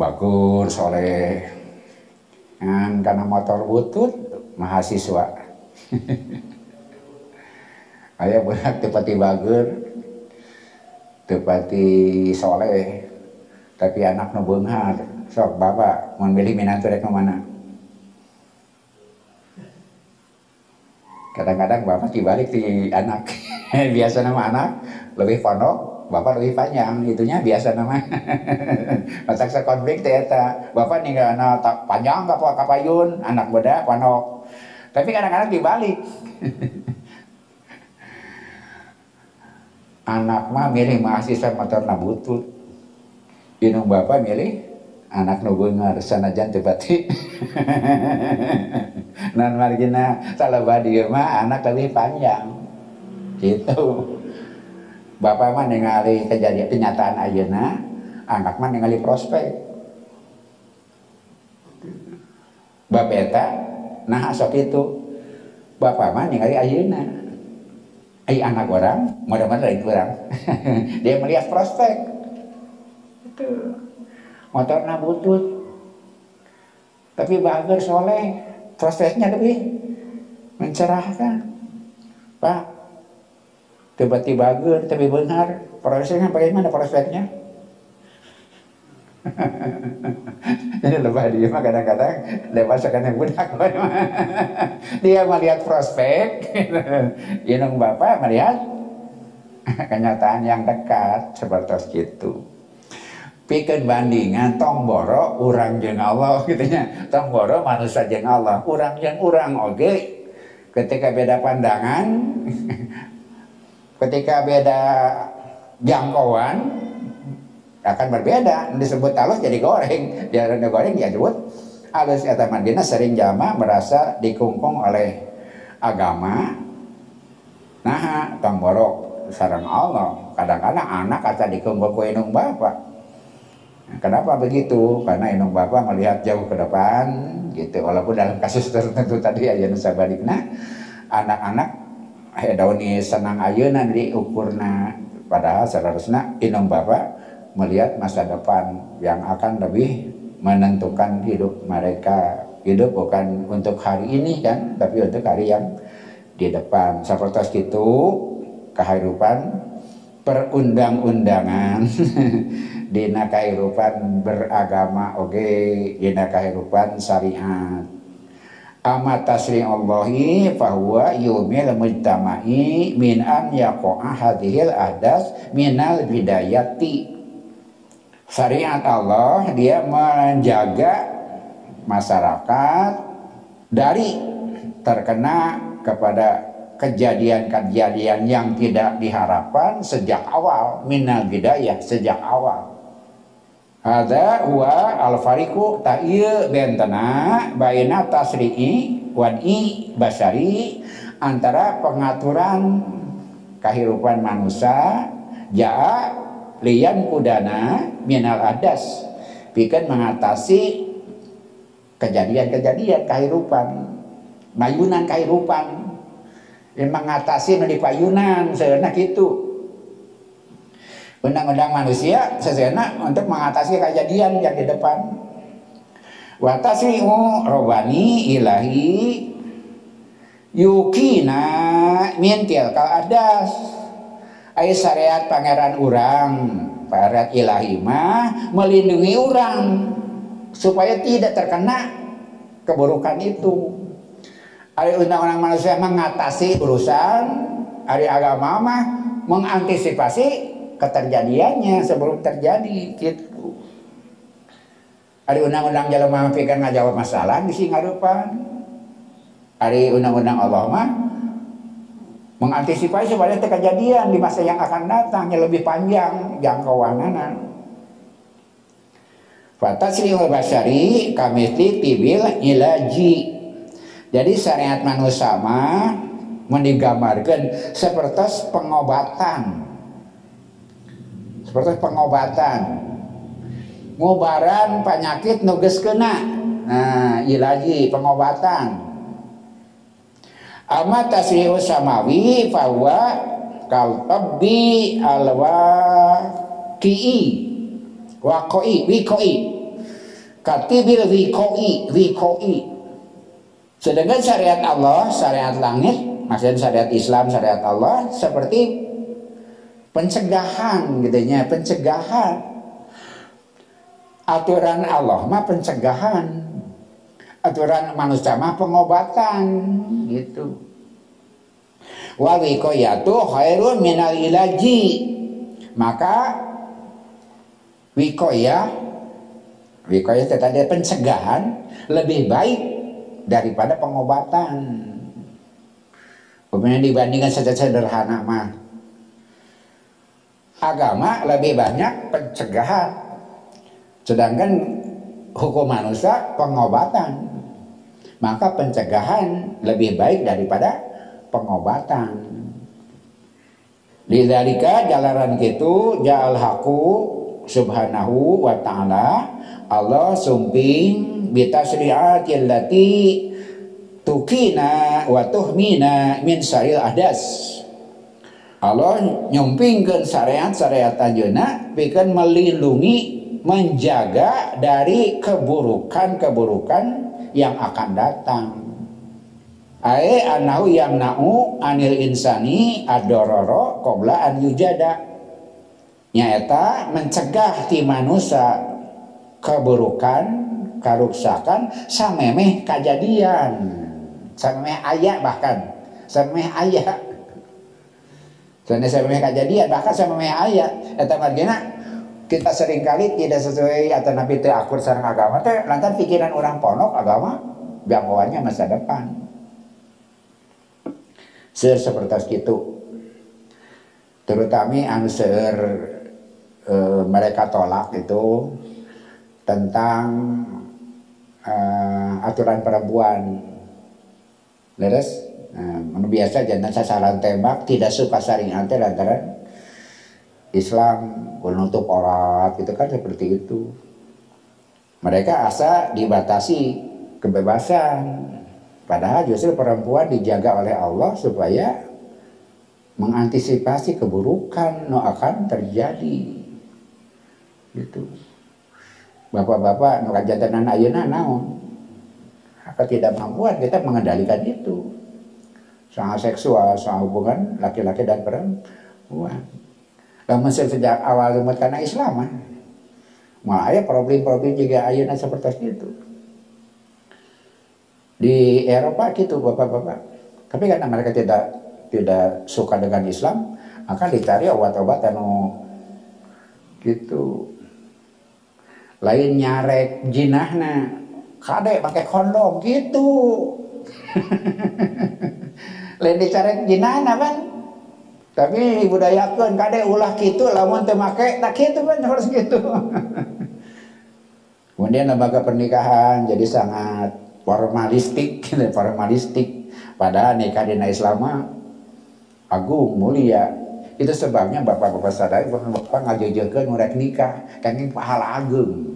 bagus soleh, karena motor butut, mahasiswa. Ayah budak tepati bager, tepati soleh, tapi anak nu beunghar. Sok bapak memilih minat rek mana? Kadang-kadang bapak dibalik di anak. Biasa nama anak lebih pondok, bapak lebih panjang, itunya biasa nama. Matak sa konflik teh eta. Bapak ninggal tak panjang kapayun, anak beda pondok. Tapi kadang-kadang dibalik. Anak mah milih mahasiswa motor butut. Inung bapak milih anak nu beunghar sanajan teu bati. Non margina salabadi mah anak lebih panjang. Gitu. Bapak mah ningali kejadian kenyataan ayeuna, anak mah ningali prospek. Bapak eta nah sok itu. Bapak mah ningali ayeuna. Anak orang, mudah-mudahan lain kurang. Dia melihat prospek. Itu. Motorna butut. Tapi bager soleh, prospeknya lebih mencerahkan. Pak, tiba-tiba bager, tapi benar. Prospeknya bagaimana prospeknya? Ini lebah dia mah kadang-kadang dewasa kan yang budak. Dia melihat prospek, inung bapak melihat kenyataan yang dekat seperti itu. Pikeun bandingan tong boro urang jeung Allah gitu nya. Tong boro manusia jeung Allah, urang jeung urang oge. Ketika beda pandangan, ketika beda jangkauan akan berbeda. Disebut halus jadi goreng, dia goreng dia disebut halus. Eta mandina sering jama merasa dikungkung oleh agama. Nah, tong boro sareng Allah. Kadang-kadang anak asa dikungkung ku inung bapak. Kenapa begitu? Karena inung bapak melihat jauh ke depan gitu. Walaupun dalam kasus tertentu tadi ayeuna sabalikna anak-anak dauni senang ayeuna diukurna, padahal seharusnya inung bapak melihat masa depan yang akan lebih menentukan hidup mereka. Hidup bukan untuk hari ini kan, tapi untuk hari yang di depan. Seperti itu kehidupan perundang-undangan dina kehidupan beragama oge, dina kehidupan syariat. Amat tasri Allahi fahuwa yumil mujtama'i min an yaqa'a hadhil ahdas minal bidayati. Syariat Allah dia menjaga masyarakat dari terkena kepada kejadian-kejadian yang tidak diharapkan sejak awal, minal bidayah, sejak awal. Hadza huwa al-fariqu ta'ieu bentena baina tasri'i wani basari, antara pengaturan kehidupan manusia jaa liyan kudana minal adas, pikeun mengatasi kejadian-kejadian kehidupan, mayunan kehidupan yang mengatasi di payunan sebenarnya gitu. Undang-undang manusia sebenarnya untuk mengatasi kejadian yang di depan. Wa tasri'u robani ilahi yukina mintil kal adas ai syariat pangeran urang, syariat ilahi mah melindungi orang supaya tidak terkena keburukan itu. Ari undang-undang manusia mengatasi urusan, ari agama mah mengantisipasi keterjadiannya sebelum terjadi gitu. Ari undang-undang jalema pikeun ngajawab masalah di singarupan. Ari undang-undang Allah mah mengantisipasi supaya kejadian di masa yang akan datang yang lebih panjang jangkauanana. Fatasrihul basyari kamitsli tibil ilaji. Jadi syariat manusia mah mendigambarkan seperti pengobatan. Seperti pengobatan. Ngubaran penyakit nu geus kena. Nah, ilaji pengobatan. Amma tasrihu samawi fawa kal tabbi alwaqi'i wikoi katibil wikoi. Sedangkan syariat Allah, syariat langit, maksudnya syariat Islam, syariat Allah seperti pencegahan gitunya, pencegahan. Aturan Allah mah pencegahan, aturan manusia mah pengobatan gitu. Wa wiqayatu khairun minal ilaji. Maka wiqayah itu tadi pencegahan lebih baik daripada pengobatan. Kemudian dibandingkan saja sederhana mah agama lebih banyak pencegahan, sedangkan hukum manusia pengobatan. Maka pencegahan lebih baik daripada pengobatan. Lidzalika jalaran kitu ja'al haqu subhanahu wa ta'ala Allah sumping bitasri'atil lati tukina wa tuhmina min syaril ahdas. Allah nyumpingkeun syariat-syariat anjeunna pikeun melindungi, menjaga dari keburukan-keburukan yang akan datang. Ae anahu yamna'u anil insani ad-darara qabla an yujada. Nyaeta mencegah ti manusia keburukan, karuksakan samemeh kejadian, samemeh aya bahkan samemeh aya. Soalnya samemeh kejadian bahkan samemeh aya. Eta margina kita seringkali tidak sesuai atau nabi teu akur sareng agama teh lantaran pikiran orang ponok agama jangkauannya masa depan. Seperti itu. Terutama anu seueur mereka tolak itu tentang aturan perempuan. Leres, biasa jangan sasaran tembak, tidak suka saring antar lantaran Islam menutup aurat gitu kan, seperti itu. Mereka asa dibatasi kebebasan, padahal justru perempuan dijaga oleh Allah supaya mengantisipasi keburukan yang akan terjadi. Gitu. Bapak-bapak nu kajatanan ayeuna naon? Apa tidak mampuan kita mengendalikan itu. Soal seksual, soal hubungan laki-laki dan perempuan. Lamun sejak awal umat kana Islam, malah aya problem-problem juga ayeuna seperti itu. Di Eropa gitu bapak-bapak. Tapi karena mereka tidak suka dengan Islam, maka dicari obat-obat anu gitu. Lain nyarek jinahna kade pakai kondom gitu. Lain dicarek jinahna kan, tapi budayakeun kade ulah kitu lamun teu make tak kitu kan harus gitu. Kemudian lembaga pernikahan jadi sangat formalistik. Padahal nikah di Islam agung mulia. Itu sebabnya bapak-bapak sadari bapak ngajojokeun urek nikah kangge pahala agung.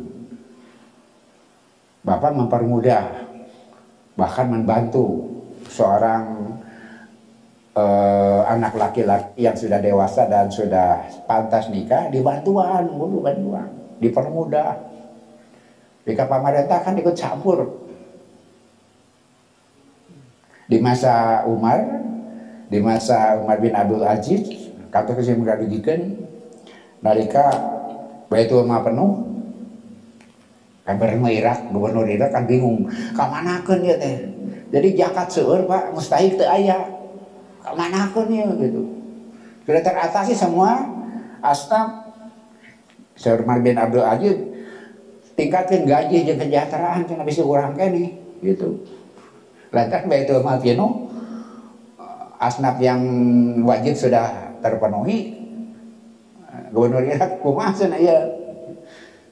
Bapak mempermudah, bahkan membantu seorang anak laki-laki yang sudah dewasa dan sudah pantas nikah, dibantuan, dipermudah. Jika pemerintah kan ikut campur. Di masa Umar bin Abdul Aziz, kata kesim ngadugikan, nalika Baitul Mal penuh, kabar Irak, gubernur Irak kan bingung, kamanakeun ya teh. Jadi zakat seueur Pak, mustahik teu aya. Kamanakeun ya gitu. Sudah teratasi semua asnaf. Syekh Umar bin Abdul Aziz tingkatkan gaji jeung kesejahteraan cenah bisa urang keneh gitu. Lantas Baitul Mal penuh, asnaf yang wajib sudah terpenuhi, gubernur Irak kumaha cenah ieu.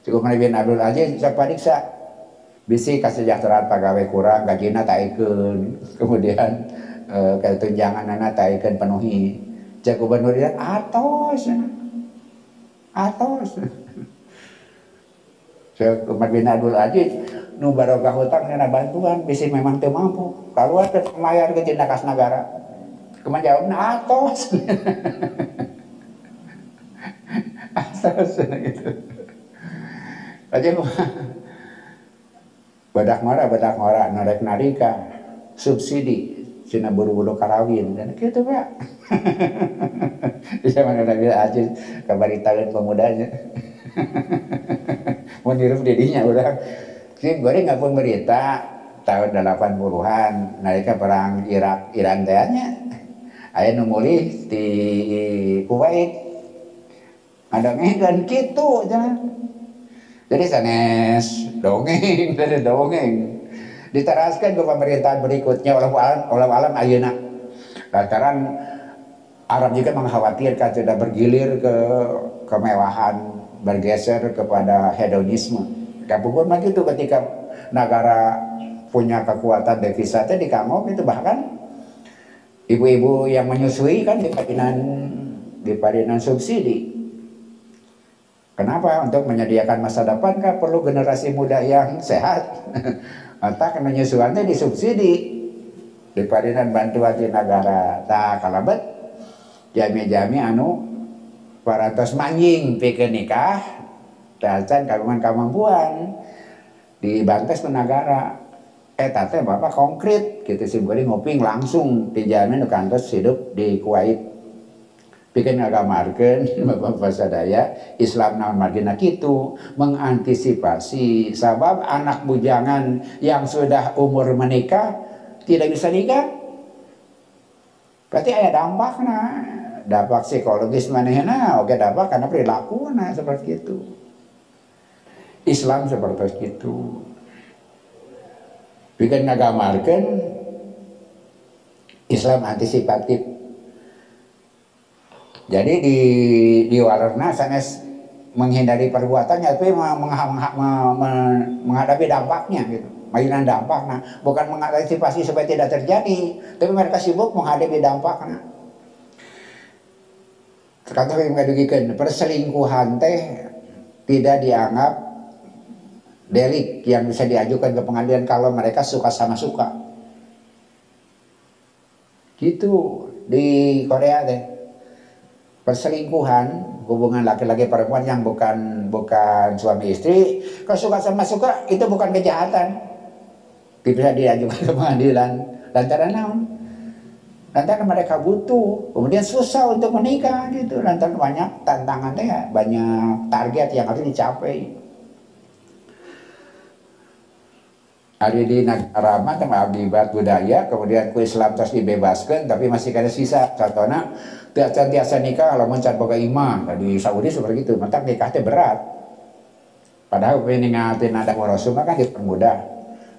Syekh Umar bin Abdul Aziz sapadiksa bisi kesejahteraan pegawai kurang, gajina taikeun, kemudian ketunjanganna taikeun penuhi. Cek gubernur Irak atos. Syekh Umar bin Abdul Aziz nu barokah hutang cenah bantuan bisi memang teu mampu. Kaluar teh mayar ke tina kas nagara. Kumaha jawabna atos. Atos gitu. Aja badak ngora norek narika subsidi cina buru-buru karawin dan gitu Pak. Bisa mana Nabi Aziz kabaritakeun pemudanya. Mun hirup didinya urang. Ki goreng ngapun berita tahun 80-an nalika perang Iran teh nya. Aya nu mulih di Kuwait. Ngadongeun kitu cenah. Jadi sanes dongeng. Diteraskan ke pemerintahan berikutnya oleh alam ayeuna. Lantaran Arab juga mengkhawatirkan sudah bergilir ke kemewahan, bergeser kepada hedonisme. Kapupun begitu ketika negara punya kekuatan devisa teh di Kangong itu bahkan ibu-ibu yang menyusui kan dipadinan subsidi. Kenapa? Untuk menyediakan masa depan kan perlu generasi muda yang sehat. Maka menyusuannya disubsidi dipadinan bantuan di negara. Tak kalabet jami-jami anu parantos manjing pikeun nikah dacan kagungan kemampuan dibantes ke negara. Eta teh Bapak konkret gitu sih boleh ngoping langsung dijamin kantos hidup di Kuwait. Bikin ngagamarkeun Bapak sadaya Islam naon margina kitu mengantisipasi sabab anak bujangan yang sudah umur menikah tidak bisa nikah. Berarti ada dampakna, dampak psikologis manehna oke dampak karena perilakuna seperti itu. Islam seperti itu. Bikin ngagamarkeun Islam antisipatif. Jadi di warna sanes menghindari perbuatannya tapi menghadapi dampaknya gitu. Mainan dampaknya bukan mengantisipasi supaya tidak terjadi, tapi mereka sibuk menghadapi dampaknya. Kata yang ngadugikan perselingkuhan teh tidak dianggap delik yang bisa diajukan ke pengadilan kalau mereka suka sama suka. Gitu di Korea teh. Perselingkuhan hubungan laki-laki perempuan yang bukan suami istri kalau suka sama suka itu bukan kejahatan, bisa diajukan ke pengadilan. Lantaran naon? Lantaran mereka butuh, kemudian susah untuk menikah gitu. Lantaran banyak tantangannya, banyak target yang harus dicapai. Ada di negara mah akibat budaya, kemudian ku Islam terus dibebaskan, tapi masih ada sisa. Contohnya tiasa nikah kalau mencan boga imah di Saudi seperti itu, maka nikah teh berat. Padahal pengen ngatin ada rasul kan dipermudah.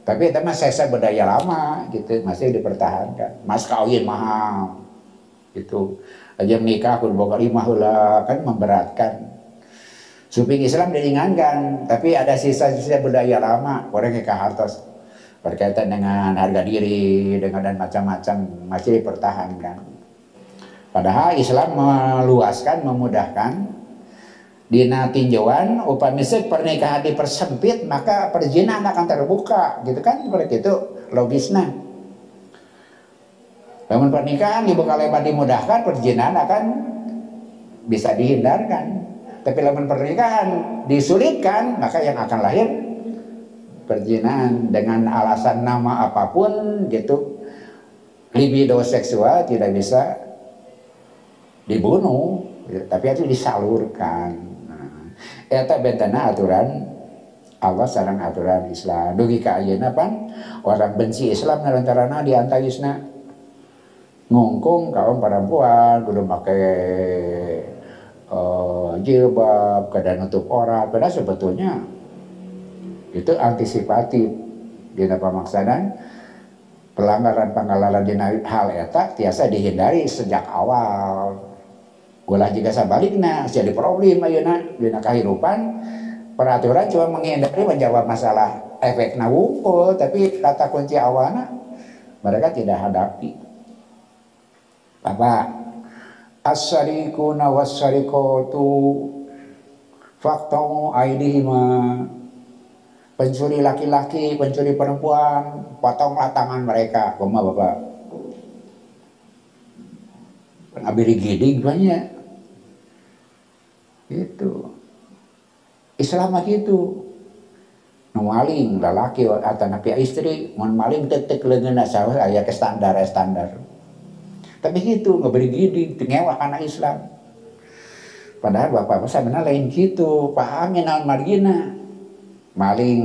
Tapi itu mah sesa budaya lama gitu, masih dipertahankan. Mas kawin mahal. Gitu. Aja menikah kudu boga imah heula kan memberatkan. Suping Islam diringankan, tapi ada sisa-sisa budaya lama, orang ke hartos berkaitan dengan harga diri, dengan dan macam-macam masih dipertahankan. Padahal Islam meluaskan, memudahkan dina tinjauan upami pernikahan dipersempit maka perzinahan akan terbuka gitu kan, seperti itu logisnya. Namun pernikahan dibuka lebar dimudahkan, perzinahan akan bisa dihindarkan. Tapi lamun pernikahan disulitkan maka yang akan lahir perzinahan dengan alasan nama apapun gitu. Libido seksual tidak bisa dibunuh, tapi itu disalurkan. Eta bentana aturan Allah sareng aturan Islam. Dugi ka ayeuna pan orang benci Islam lantaran diantawisna ngungkung kaum perempuan kudu make jilbab, kada nutup aurat, padahal sebetulnya itu antisipatif dina pamaksanan pelanggaran dina hal eta tiasa dihindari sejak awal. Ulah jika sabalikna jadi problem ayeuna dina kahirupan peraturan cuma menghindari menjawab masalah efekna wungkul, tapi kata kunci awalnya mereka tidak hadapi. Apa? As-sariquna was-sariqatu faqta'u aydihima. Pencuri laki-laki, pencuri perempuan, potonglah tangan mereka. Kumaha Bapak? Abiri gidig banyak. Gitu. Islam mah gitu. Nu maling lalaki atau napi istri, mun maling tetek leungeunna saha aya ke standar. Tapi gitu, ngeberi gidig, ngewah anak Islam. Padahal Bapak sebenarnya lain gitu, pahami naon margina. Maling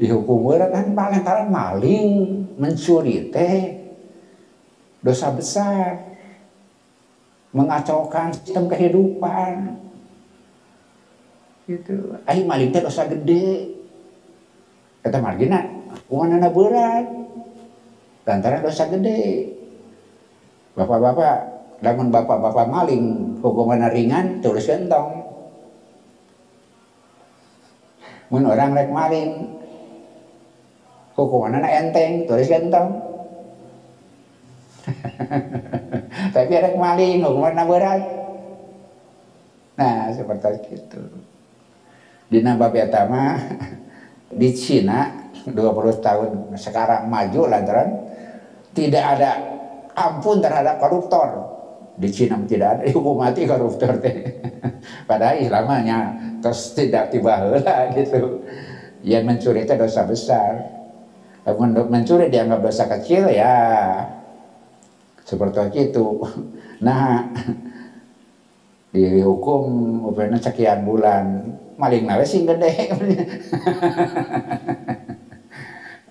dihukum berat kan lantaran maling, mencuri teh dosa besar, mengacaukan sistem kehidupan. Gitu. Ai maling teh dosa gede. Kata margina, hukumanna berat. Lantaran dosa gede. Bapak-bapak, lamun bapak-bapak maling, hukumanna ringan, tulis gentong. Mun orang rek maling, hukumanna enteng, tulis gentong. Tapi rek maling, hukumanna berat. Nah, seperti itu. Dina bab eta mah di Cina 20 tahun sekarang maju lantaran tidak ada ampun terhadap koruptor. Di Cina tidak ada hukum mati koruptor teh. Padahal Islamnya terus tidak tiba heula gitu. Yang mencuri itu dosa besar. Mencuri dianggap dosa kecil ya seperti itu. Nah, dihukum upena sekian bulan, maling nawe sing gede.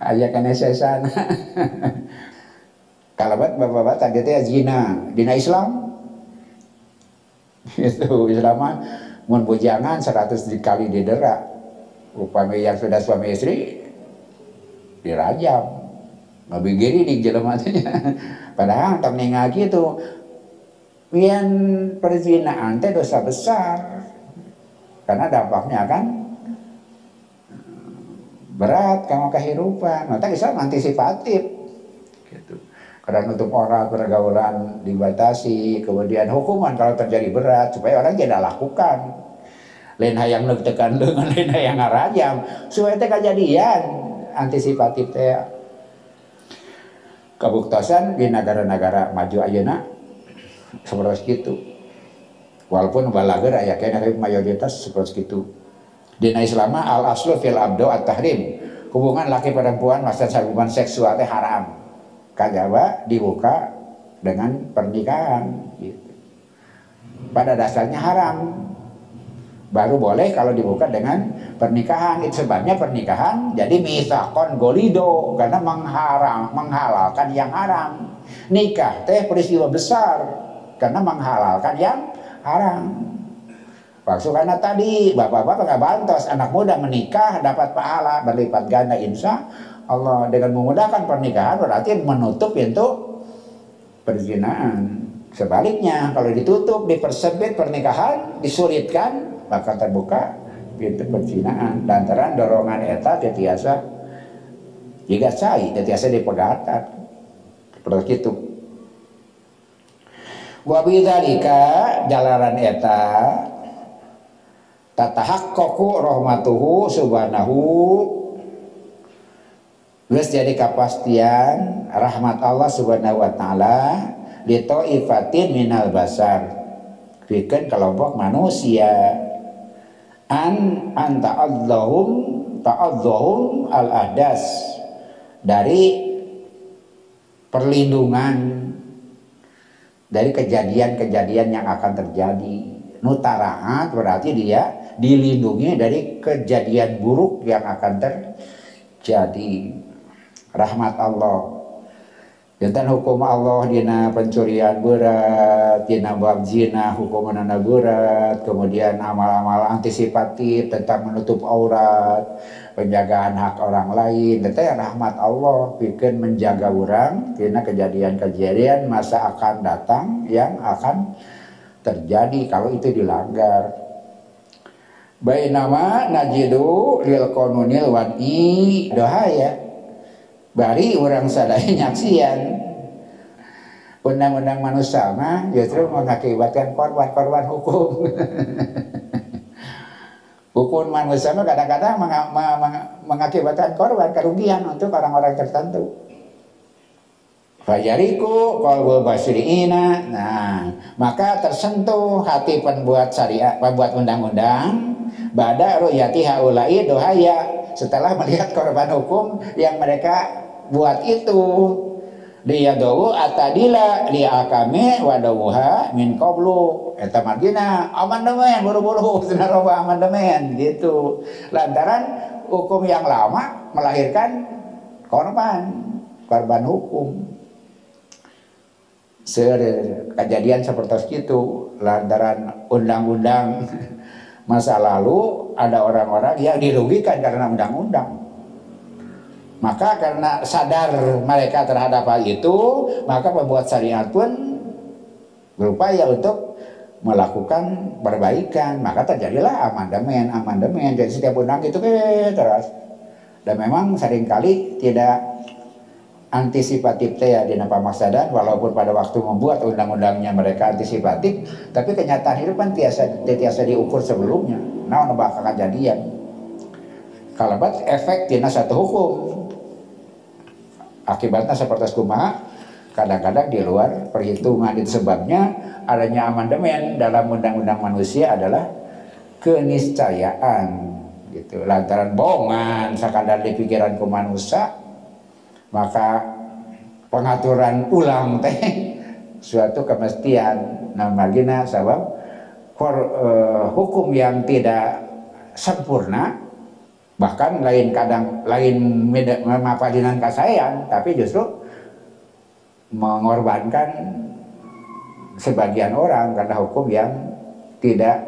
Aya kana sesana. Kalabat bapak-bapak tadi teh zina, dina Islam. Itu Islam mah mun bujangan 100 kali didera. Upami yang sudah suami istri dirajam. Ngabigiri di jelema teh. Padahal tak ningal kitu. Pian perzinaan teh dosa besar. Karena dampaknya kan berat kama kehidupan. Maka Islam antisipatif. Gitu. Karena nutup aurat, pergaulan dibatasi, kemudian hukuman kalau terjadi berat supaya orang tidak lakukan. Lain hayang neuk-tekan leungeun, lain hayang ngarajam, supaya teh kajadian antisipatif teh. Kabuktosan di negara-negara maju ayeuna seperti itu. Walaupun balager aya kena tapi mayoritas seperti itu. Dina Islam al aslu fil abdo at-tahrim. Hubungan laki perempuan maksud hubungan seksual teh haram. Kajaba dibuka dengan pernikahan gitu. Pada dasarnya haram. Baru boleh kalau dibuka dengan pernikahan. Itu sebabnya pernikahan jadi mitsaqon golido karena menghalalkan yang haram. Nikah teh peristiwa besar karena menghalalkan yang haram. Maksud karena tadi bapak-bapak nggak bantos anak muda menikah dapat pahala berlipat ganda insya Allah. Dengan memudahkan pernikahan berarti menutup pintu perzinahan. Sebaliknya kalau ditutup, dipersempit pernikahan, disulitkan, maka terbuka pintu perzinahan. Lantaran dorongan eta tetiasa jika cai tetiasa dipegatan seperti itu. Wa bidzalika jalaran eta tatahaqqaqu rahmatuhu subhanahu, geus jadi kapastian rahmat Allah subhanahu wa ta'ala li taifatin minal basar, pikeun kelompok manusia, ta'adzahum al ahdas, dari perlindungan dari kejadian-kejadian yang akan terjadi. Nutaraat berarti dia dilindungi dari kejadian buruk yang akan terjadi. Rahmat Allah, jantan hukum Allah dina pencurian berat, dina bab zina hukumanana berat, kemudian amal-amal antisipatif tentang menutup aurat, penjagaan hak orang lain. Itu ya rahmat Allah, bikin menjaga orang dina kejadian-kejadian masa akan datang yang akan terjadi kalau itu dilanggar. Bainama najidu lil qanunil wadi dohaya, bari orang sadaya nyaksian undang-undang manusia mah justru mengakibatkan korban hukum. Hukum manusia mah kadang-kadang mengakibatkan korban kerugian untuk orang-orang tertentu. Fajariku qalbul basiriina, nah maka tersentuh hati pembuat syariat, pembuat undang-undang, bada ru'yati haula'i dohaya, setelah melihat korban hukum yang mereka buat itu. Dia doa atadila li akame wadawuha min qablu, eta margina amandemen buru-buru senaroba amandemen gitu, lantaran hukum yang lama melahirkan korban hukum. Kejadian seperti itu lantaran undang-undang masa lalu ada orang-orang yang dirugikan karena undang-undang. Maka karena sadar mereka terhadap hal itu, maka pembuat syariat pun berupaya untuk melakukan perbaikan. Maka terjadilah amandemen. Jadi setiap undang itu terus. Dan memang seringkali tidak antisipatif ya di pamaksadahan, walaupun pada waktu membuat undang-undangnya mereka antisipatif, tapi kenyataan hidup kan tiasa diukur sebelumnya. Nah, bakal kejadian. Kalau efek tina satu hukum, akibatnya seperti kumaha, kadang-kadang di luar perhitungan. Itu sebabnya adanya amandemen dalam undang-undang manusia adalah keniscayaan gitu. Lantaran bohongan sakadar di pikiran ku manusia, maka pengaturan ulang teh suatu kemestian namanya sabab hukum yang tidak sempurna, bahkan lain mapadinan kasayan, tapi justru mengorbankan sebagian orang karena hukum yang tidak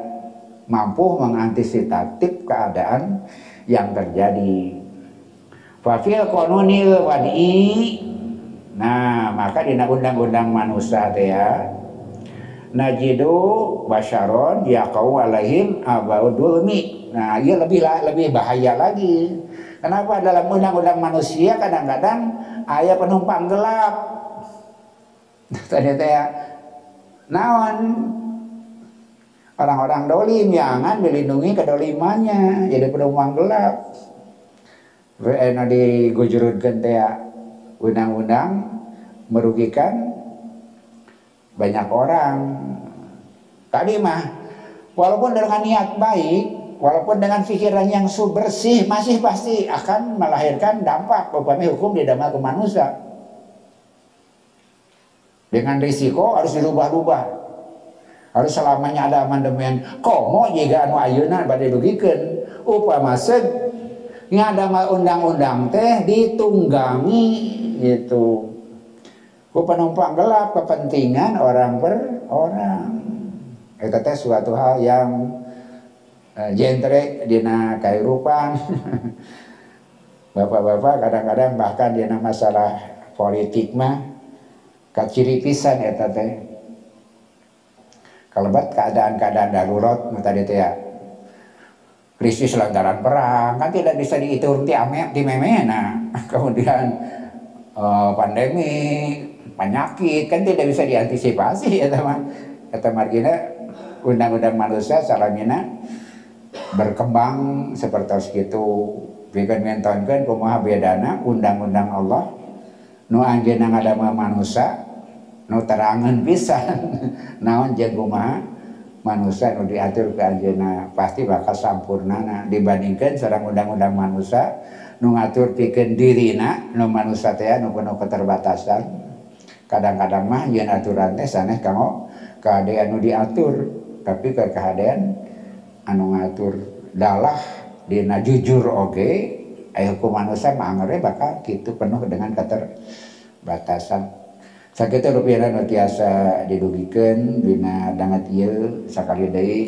mampu mengantisipasi keadaan yang terjadi. Fafil qanunil wadi, nah maka di undang-undang manusia ya najidu basyaron yaqau alaihim abaudulmi. Nah, ia lebih bahaya lagi. Kenapa? Dalam undang-undang manusia kadang-kadang aya penumpang gelap. Tadi ya naon orang-orang dolim jangan dilindungi kedolimannya, jadi penumpang gelap. Enak digujurutkeun teh undang-undang merugikan banyak orang. Tadi mah walaupun dengan niat baik, walaupun dengan pikiran yang bersih, masih pasti akan melahirkan dampak upami hukum di dalam ke manusia. Dengan risiko harus dirubah-rubah. Harus selamanya ada amandemen. Komo jika anu ayeuna bade dugikeun upama ngadama undang-undang teh ditunggangi gitu. Ku penumpang gelap kepentingan orang per orang. Eta teh suatu hal yang jentre dina kahirupan. Bapak-bapak kadang-kadang bahkan dina masalah politik mah kaciri pisan eta teh. Kalebat keadaan-keadaan darurat tadi teh ya. Krisis lantaran perang kan tidak bisa dihitung di memena. Kemudian pandemi, penyakit kan tidak bisa diantisipasi ya teman. Kata margina undang-undang manusia salamina berkembang seperti itu. Bikin mentonkeun kumaha bedana undang-undang Allah nu anjeunna ngadama manusia nu terangan pisan naon jeung kumaha manusia nu diatur ke anjeunna pasti bakal sampurnana dibandingkeun sareng undang-undang manusia nu ngatur pikeun dirina nu manusia teh nu penuh keterbatasan. Kadang-kadang mah yen aturan teh saneh kanggo kahadean nu diatur, tapi ke kahadean anu ngatur dalah dina jujur oge aya hukum manusia mah angere bakal kitu penuh dengan keterbatasan. Sakitu rupiahna nu tiasa didugikeun dina dangat ieu sakali deui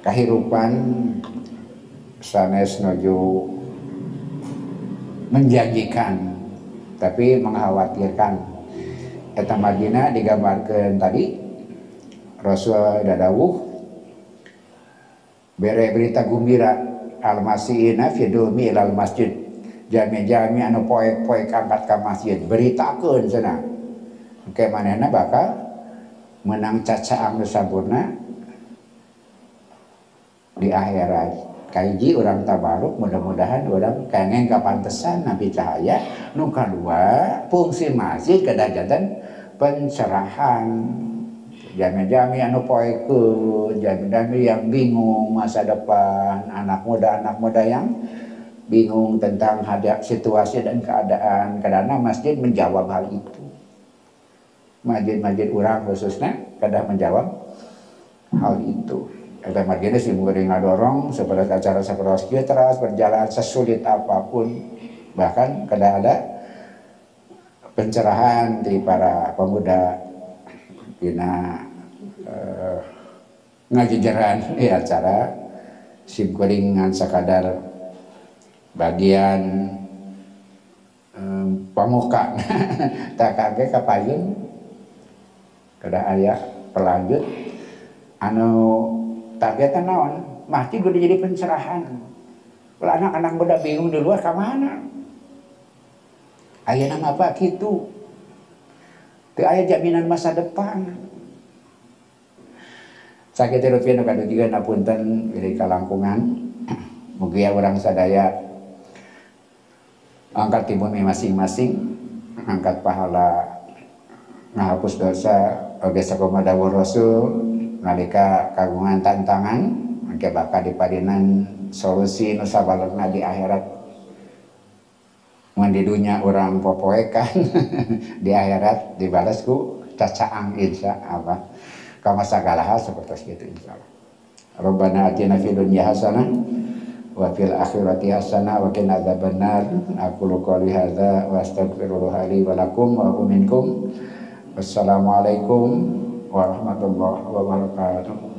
kahirupan sanes nuju menjanjikan tapi mengkhawatirkan. Eta Madinah digambarkeun tadi Rasul dadawuh bere berita gembira al-masihina fi dumi ilal masjid, jami-jami anu poek-poek angkat ka masjid beritakeun cenah engke manehna bakal menang cacaang nu sampurna di akhirat. Kaiji urang tabaruk mudah-mudahan urang kengeng kapantesan nabi cahaya. Nu kadua fungsi masjid kedajatan pencerahan. Jami-jami anu poekeun, jami-jami yang bingung masa depan, anak muda yang bingung tentang situasi dan keadaan. Karena masjid menjawab hal itu. Masjid-masjid urang khususnya kadang menjawab hal itu. Eta margina si murid ngadorong seperti acara seperti itu terus berjalan sesulit apapun, bahkan kadang ada pencerahan di para pemuda dina ngajejeran di acara simkuringan sakadar bagian pamuka tak kage kapayun kada aya pelanjut anu targetnya naon masjid udah jadi pencerahan. Kalau anak-anak muda bingung di luar kemana aya nama apa gitu teu aya jaminan masa depan. Sakitu rupiah nu kadugian apunten dari kalangkungan mugia urang sadaya angkat timun masing-masing angkat pahala ngahapus dosa oge sakumaha dawuh Rasul nalika kagungan tantangan engke bakal dipadinan solusi nu sabalegna di akhirat. Mun di dunya urang popoekan di akhirat dibalas ku cacaang insyaallah. Kama sagala hal seperti itu insyaallah. Rabbana atina fid dunya hasanah wa fil akhirati hasanah wa qina adzabannar. Aqulu qouli hadza wa astaghfirullaha li wa lakum wa minkum. Wassalamualaikum warahmatullahi wabarakatuh.